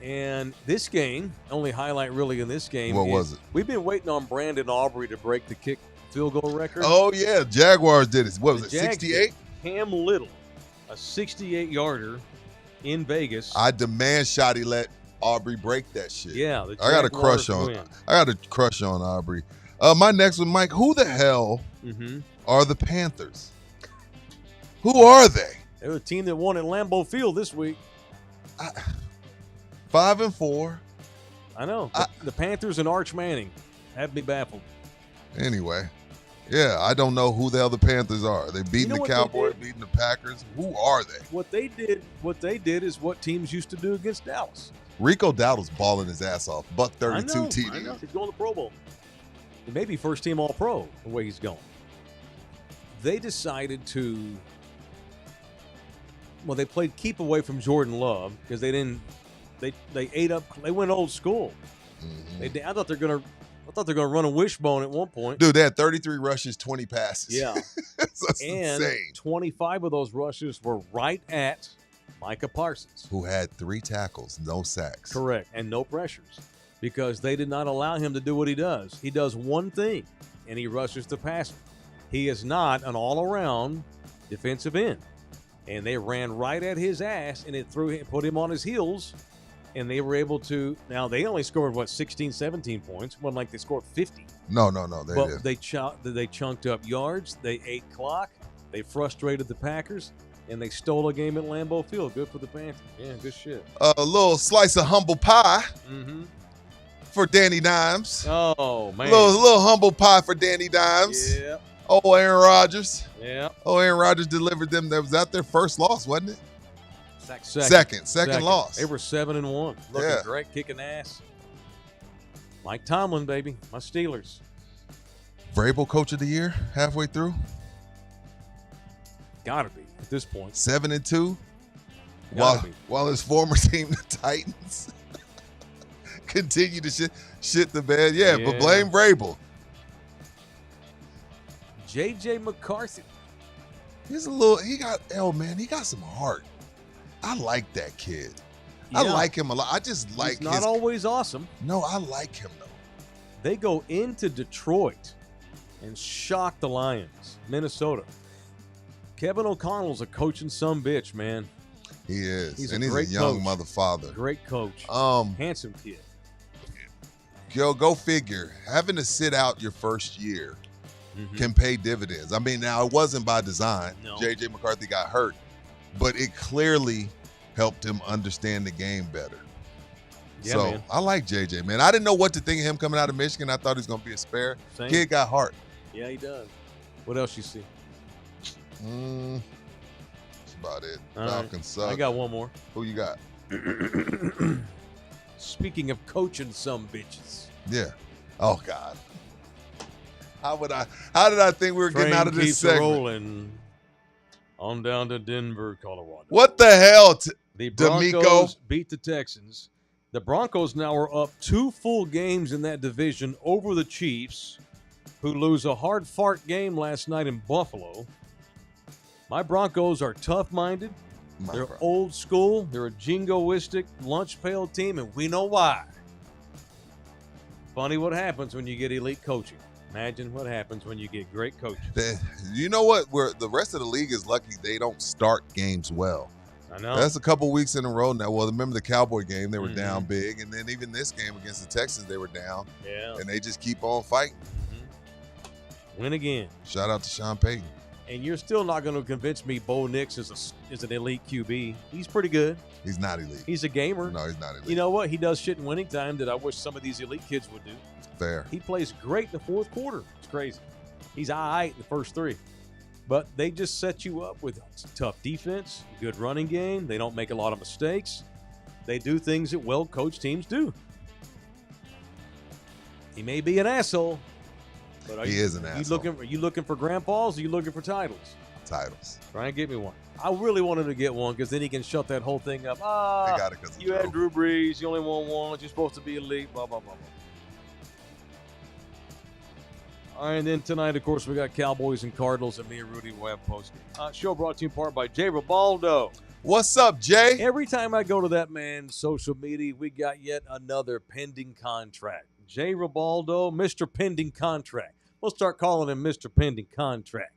And this game, only highlight really in this game. What was it? We've been waiting on Brandon Aubrey to break the kick field goal record. Oh, yeah. Jaguars did it. What was it, 68? Cam Little, a 68-yarder in Vegas. I demand Shotty let Aubrey break that shit. Yeah. I got a crush on Aubrey. My next one, Mike, who the hell are the Panthers? Who are they? They're the team that won at Lambeau Field this week. 5-4. I know. The Panthers and Arch Manning have me baffled. Anyway, yeah, I don't know who the hell the Panthers are. They beating the Cowboys, beating the Packers. Who are they? What they did is what teams used to do against Dallas. Rico Dowdle's balling his ass off. Buck 32 TD. I know. He's going to Pro Bowl. He may be first team All-Pro the way he's going. They decided to. Well, they played keep away from Jordan Love because they didn't. They ate up. They went old school. Mm-hmm. I thought they're gonna run a wishbone at one point. Dude, they had 33 rushes, 20 passes. Yeah, that's and insane. 25 of those rushes were right at Micah Parsons, who had 3 tackles, no sacks. Correct, and no pressures because they did not allow him to do what he does. He does one thing, and he rushes the passer. He is not an all-around defensive end. And they ran right at his ass, and it put him on his heels, and they were able to. Now, they only scored, 16, 17 points. Wasn't like they scored 50. No. They chunked up yards. They ate clock. They frustrated the Packers, and they stole a game at Lambeau Field. Good for the Panthers. Yeah, good shit. A little slice of humble pie for Danny Dimes. Oh, man. Little humble pie for Danny Dimes. Yeah. Oh, Aaron Rodgers. Yeah. Oh, Aaron Rodgers delivered them. That was that their first loss, wasn't it? Second loss. They were 7-1. Looking great, kicking ass. Mike Tomlin, baby. My Steelers. Vrabel Coach of the Year halfway through? Gotta be at this point. 7-2. While his former team, the Titans, continue to shit the bed. Yeah, but blame Vrabel. J.J. McCarthy. He got some heart. I like that kid. Yeah. I like him a lot. I just like He's not always awesome. No, I like him, though. They go into Detroit and shock the Lions, Minnesota. Kevin O'Connell's a coaching sumbitch, man. He is. He's a young mother father. Great coach. Handsome kid. Go figure. Having to sit out your first year can pay dividends. I mean, now it wasn't by design. No. J.J. McCarthy got hurt, but it clearly helped him understand the game better. Yeah, man. I like J.J., man. I didn't know what to think of him coming out of Michigan. I thought he was going to be a spare. Same. Kid got heart. Yeah, he does. What else you see? That's about it. All Falcons suck. I got one more. Who you got? Speaking of coaching some bitches. Yeah. Oh, God. How did I think we were getting out of this segment? Rolling on down to Denver, Colorado. What the hell? The Broncos beat the Texans. The Broncos now are up 2 full games in that division over the Chiefs, who lose a hard fart game last night in Buffalo. My Broncos are tough-minded. They're old school. They're a jingoistic lunch pail team, and we know why. Funny what happens when you get elite coaching. Imagine what happens when you get great coaching. You know what? Where the rest of the league is lucky they don't start games well. I know. That's a couple weeks in a row now. Well, remember the Cowboy game, they were down big. And then even this game against the Texans, they were down. Yeah. And they just keep on fighting. Win again. Shout out to Sean Payton. And you're still not going to convince me Bo Nix is an elite QB. He's pretty good. He's not elite. He's a gamer. No, he's not elite. You know what? He does shit in winning time that I wish some of these elite kids would do. Fair. He plays great in the fourth quarter. It's crazy. He's all right in the first 3. But they just set you up with tough defense, good running game. They don't make a lot of mistakes. They do things that well-coached teams do. He may be an asshole, but he is an asshole. Are you looking for grandpas or are you looking for titles? Titles. Try and get me one. I really want him to get one because then he can shut that whole thing up. They got it because you had Drew Brees. You only won one. You're supposed to be elite. Blah, blah, blah, blah. All right, and then tonight, of course, we got Cowboys and Cardinals, and me and Rudy will have post. Show brought to you in part by Jay Ribaldo. What's up, Jay? Every time I go to that man's social media, we got yet another pending contract. Jay Ribaldo, Mr. Pending Contract. We'll start calling him Mr. Pending Contract.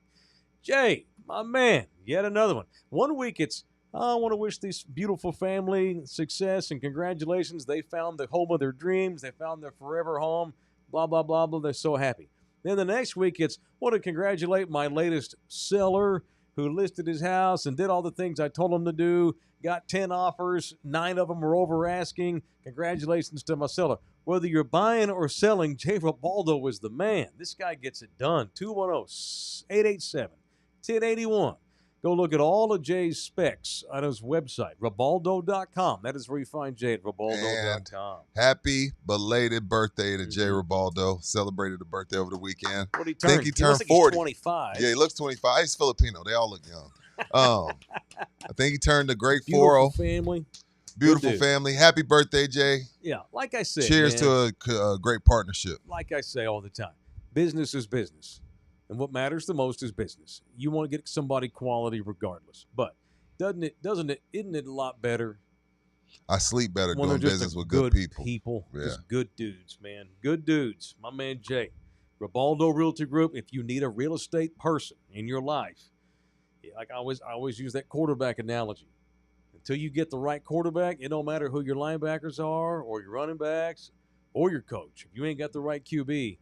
Jay, my man, yet another one. 1 week it's, I want to wish this beautiful family success and congratulations. They found the home of their dreams. They found their forever home. Blah, blah, blah, blah. They're so happy. Then the next week it's, want to congratulate my latest seller who listed his house and did all the things I told him to do. Got 10 offers. 9 of them were over asking. Congratulations to my seller. Whether you're buying or selling, Jay Ribaldo is the man. This guy gets it done. 210-887-1081. Go look at all of Jay's specs on his website, Ribaldo.com. That is where you find Jay at Ribaldo.com. Happy belated birthday to Jay Ribaldo. Celebrated a birthday over the weekend. What did he turn? I think he turned 40. 25. Yeah, he looks 25. He's Filipino. They all look young. I think he turned a great 40. Family. Beautiful family. Happy birthday, Jay. Yeah, like I said. Cheers to a great partnership. Like I say all the time, business is business. And what matters the most is business. You want to get somebody quality regardless. But isn't it a lot better? I sleep better doing business with good people. Yeah. Just good dudes, man. Good dudes. My man Jay. Ribaldo Realty Group, if you need a real estate person in your life, like I always use that quarterback analogy. Until you get the right quarterback, it don't matter who your linebackers are or your running backs or your coach. If you ain't got the right QB,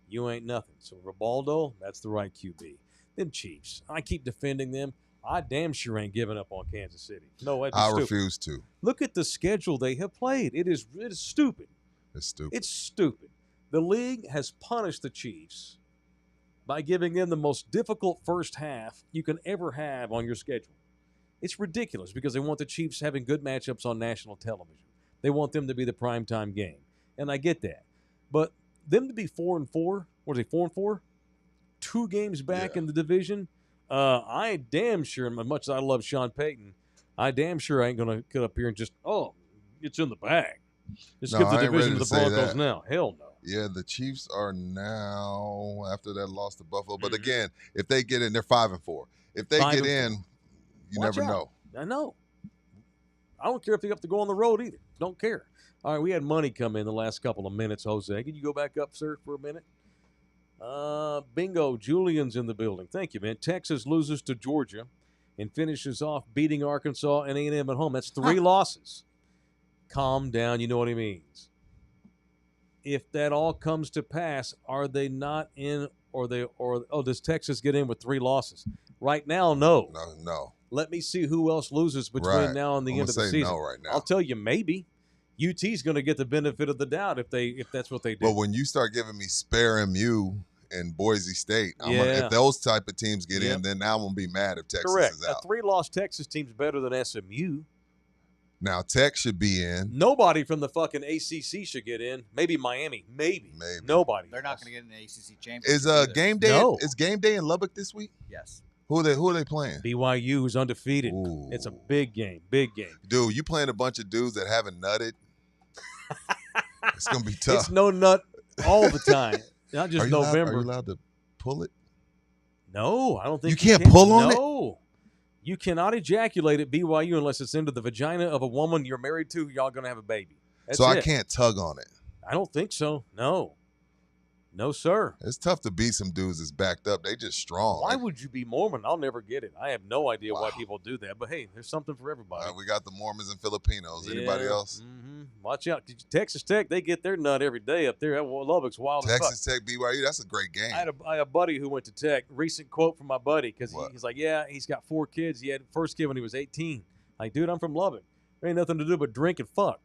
you ain't nothing. So Ribaldo, that's the right QB. Them Chiefs, I keep defending them. I damn sure ain't giving up on Kansas City. No, I refuse to. Look at the schedule they have played. It is stupid. It's stupid. It's stupid. The league has punished the Chiefs by giving them the most difficult first half you can ever have on your schedule. It's ridiculous because they want the Chiefs having good matchups on national television. They want them to be the primetime game. And I get that. But them to be 4-4, what are they, 4-4? 2 games back in the division. I damn sure, as much as I love Sean Payton, I damn sure ain't going to get up here and just, it's in the bag. Let's give the division to the Broncos now. Hell no. Yeah, the Chiefs are now, after that loss to Buffalo. But again, if they get in, they're 5-4. If they get in, you never know. I know. I don't care if they have to go on the road either. Don't care. All right, we had money come in the last couple of minutes, Jose. Can you go back up, sir, for a minute? Bingo. Julian's in the building. Thank you, man. Texas loses to Georgia and finishes off beating Arkansas and A&M at home. That's 3 losses. Calm down. You know what he means. If that all comes to pass, are they not in does Texas get in with 3 losses? Right now, no. No. Let me see who else loses between now and the end of the season. No right now. I'll tell you, maybe. UT's going to get the benefit of the doubt if that's what they do. But when you start giving me Spare MU and Boise State, if those type of teams get in, then now I'm going to be mad if Texas is out. A 3-loss Texas team's better than SMU. Now, Tech should be in. Nobody from the fucking ACC should get in. Maybe Miami. Maybe. Nobody. They're not going to get in the ACC championship. Is game day? No. Is game day in Lubbock this week? Yes. Who are they playing? BYU is undefeated. Ooh. It's a big game. Big game. Dude, you playing a bunch of dudes that haven't nutted. It's going to be tough. It's no nut all the time. Not just November. Are you allowed to pull it? No, I don't think you can't pull on it. No. You cannot ejaculate at BYU unless it's into the vagina of a woman you're married to. Y'all going to have a baby. That's I can't tug on it. I don't think so. No. No, sir. It's tough to beat some dudes that's backed up. They just strong. Why would you be Mormon? I'll never get it. I have no idea why people do that. But, hey, there's something for everybody. We got the Mormons and Filipinos. Anybody else? Mm-hmm. Watch out. Texas Tech, they get their nut every day up there. Lubbock's wild as fuck. Texas Tech, BYU, that's a great game. I had a buddy who went to Tech. Recent quote from my buddy because he's like, he's got 4 kids. He had first kid when he was 18. Like, dude, I'm from Lubbock. There ain't nothing to do but drink and fuck.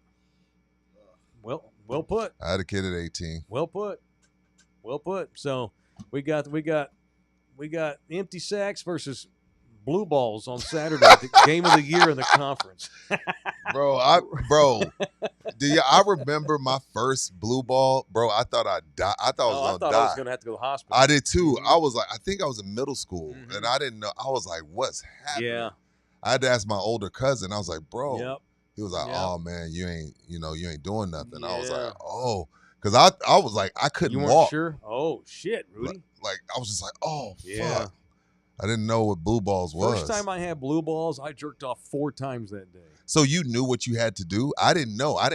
Well put. I had a kid at 18. Well put. So we got empty sacks versus blue balls on Saturday, the game of the year in the conference. Bro, I remember my first blue ball, bro. I thought I'd die. I thought I was going to have to go to the hospital. I did too. I was like, I think I was in middle school, and I didn't know. I was like, what's happening? Yeah. I had to ask my older cousin. I was like, bro. Yep. He was like, oh man, you ain't doing nothing. Yeah. I was like, oh, because I was like, I couldn't walk. You weren't sure? Oh shit, Rudy. Like I was just like, oh fuck. I didn't know what blue balls was. First time I had blue balls, I jerked off 4 times that day. So you knew what you had to do? I didn't know. I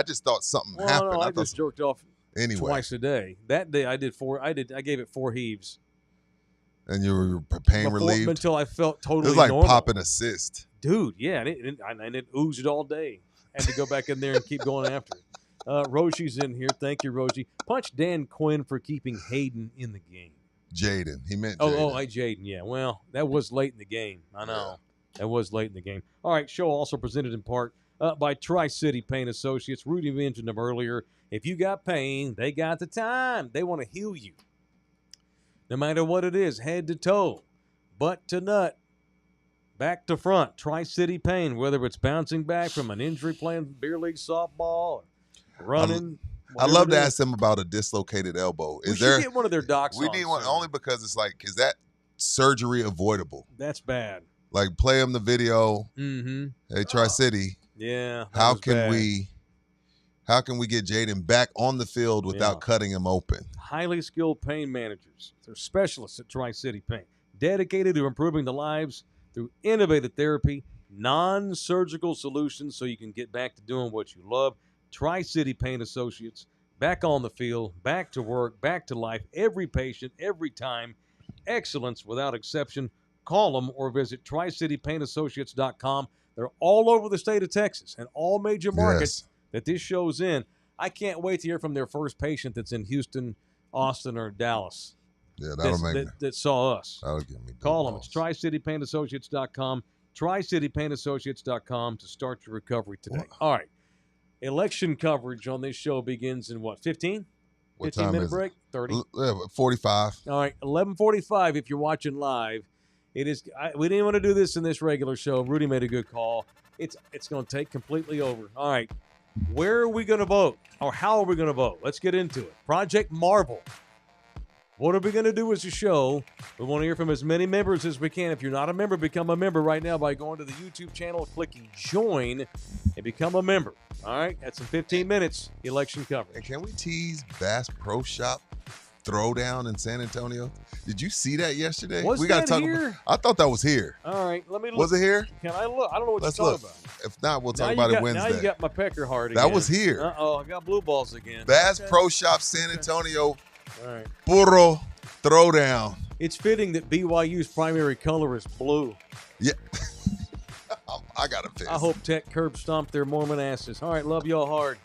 just thought something happened. No, I just jerked off anyway. Twice a day. That day I did 4. I gave it 4 heaves. And you were pain relieved until I felt totally. It was like normal. popping a cyst, dude. Yeah, and it oozed all day. Had to go back in there and keep going after it. Roshi's in here. Thank you, Roshi. Punch Dan Quinn for keeping Hayden in the game. Jaden. He meant Jaden. Jaden. Yeah. Well, that was late in the game. I know. Yeah. That was late in the game. All right. Show also presented in part by Tri-City Pain Associates. Rudy mentioned them earlier. If you got pain, they got the time. They want to heal you. No matter what it is, head to toe, butt to nut, back to front, Tri-City Pain, whether it's bouncing back from an injury playing beer league softball, or running. I love to ask them about a dislocated elbow. We should get one of their docs. We need one only because it's like, is that surgery avoidable? That's bad. Like, play them the video. Mm-hmm. Hey, Tri-City. Yeah. How can we get Jaden back on the field without cutting him open? Highly skilled pain managers. They're specialists at Tri-City Pain, dedicated to improving the lives through innovative therapy, non-surgical solutions so you can get back to doing what you love. Tri-City Pain Associates, back on the field, back to work, back to life, every patient, every time. Excellence without exception. Call them or visit TriCityPainAssociates.com. They're all over the state of Texas and all major markets that this show's in. I can't wait to hear from their first patient that's in Houston, Austin, or Dallas. Yeah, that saw us. That'll get me. Call them. It's TriCityPainAssociates.com. TriCityPainAssociates.com to start your recovery today. All right. Election coverage on this show begins in what, 15? What 15-minute break? 30? 45. All right, 11:45 if you're watching live. It is. We didn't want to do this in this regular show. Rudy made a good call. It's going to take completely over. All right, where are we going to vote? Or how are we going to vote? Let's get into it. Project Marvel. What are we going to do as a show? We want to hear from as many members as we can. If you're not a member, become a member right now by going to the YouTube channel, clicking join, and become a member. All right, that's in 15 minutes, election coverage. And can we tease Bass Pro Shop Throwdown in San Antonio? Did you see that yesterday? We got to talk here? I thought that was here. All right, let me look. Was it here? Can I look? I don't know what you're talking about. If not, we'll talk about it Wednesday. Now you got my pecker heart again. That was here. Uh-oh, I got blue balls again. Bass Pro Shop San Antonio. All right. Puro Throwdown. It's fitting that BYU's primary color is blue. Yeah. I got a piss. I hope Tech curb stomped their Mormon asses. All right, love y'all hard.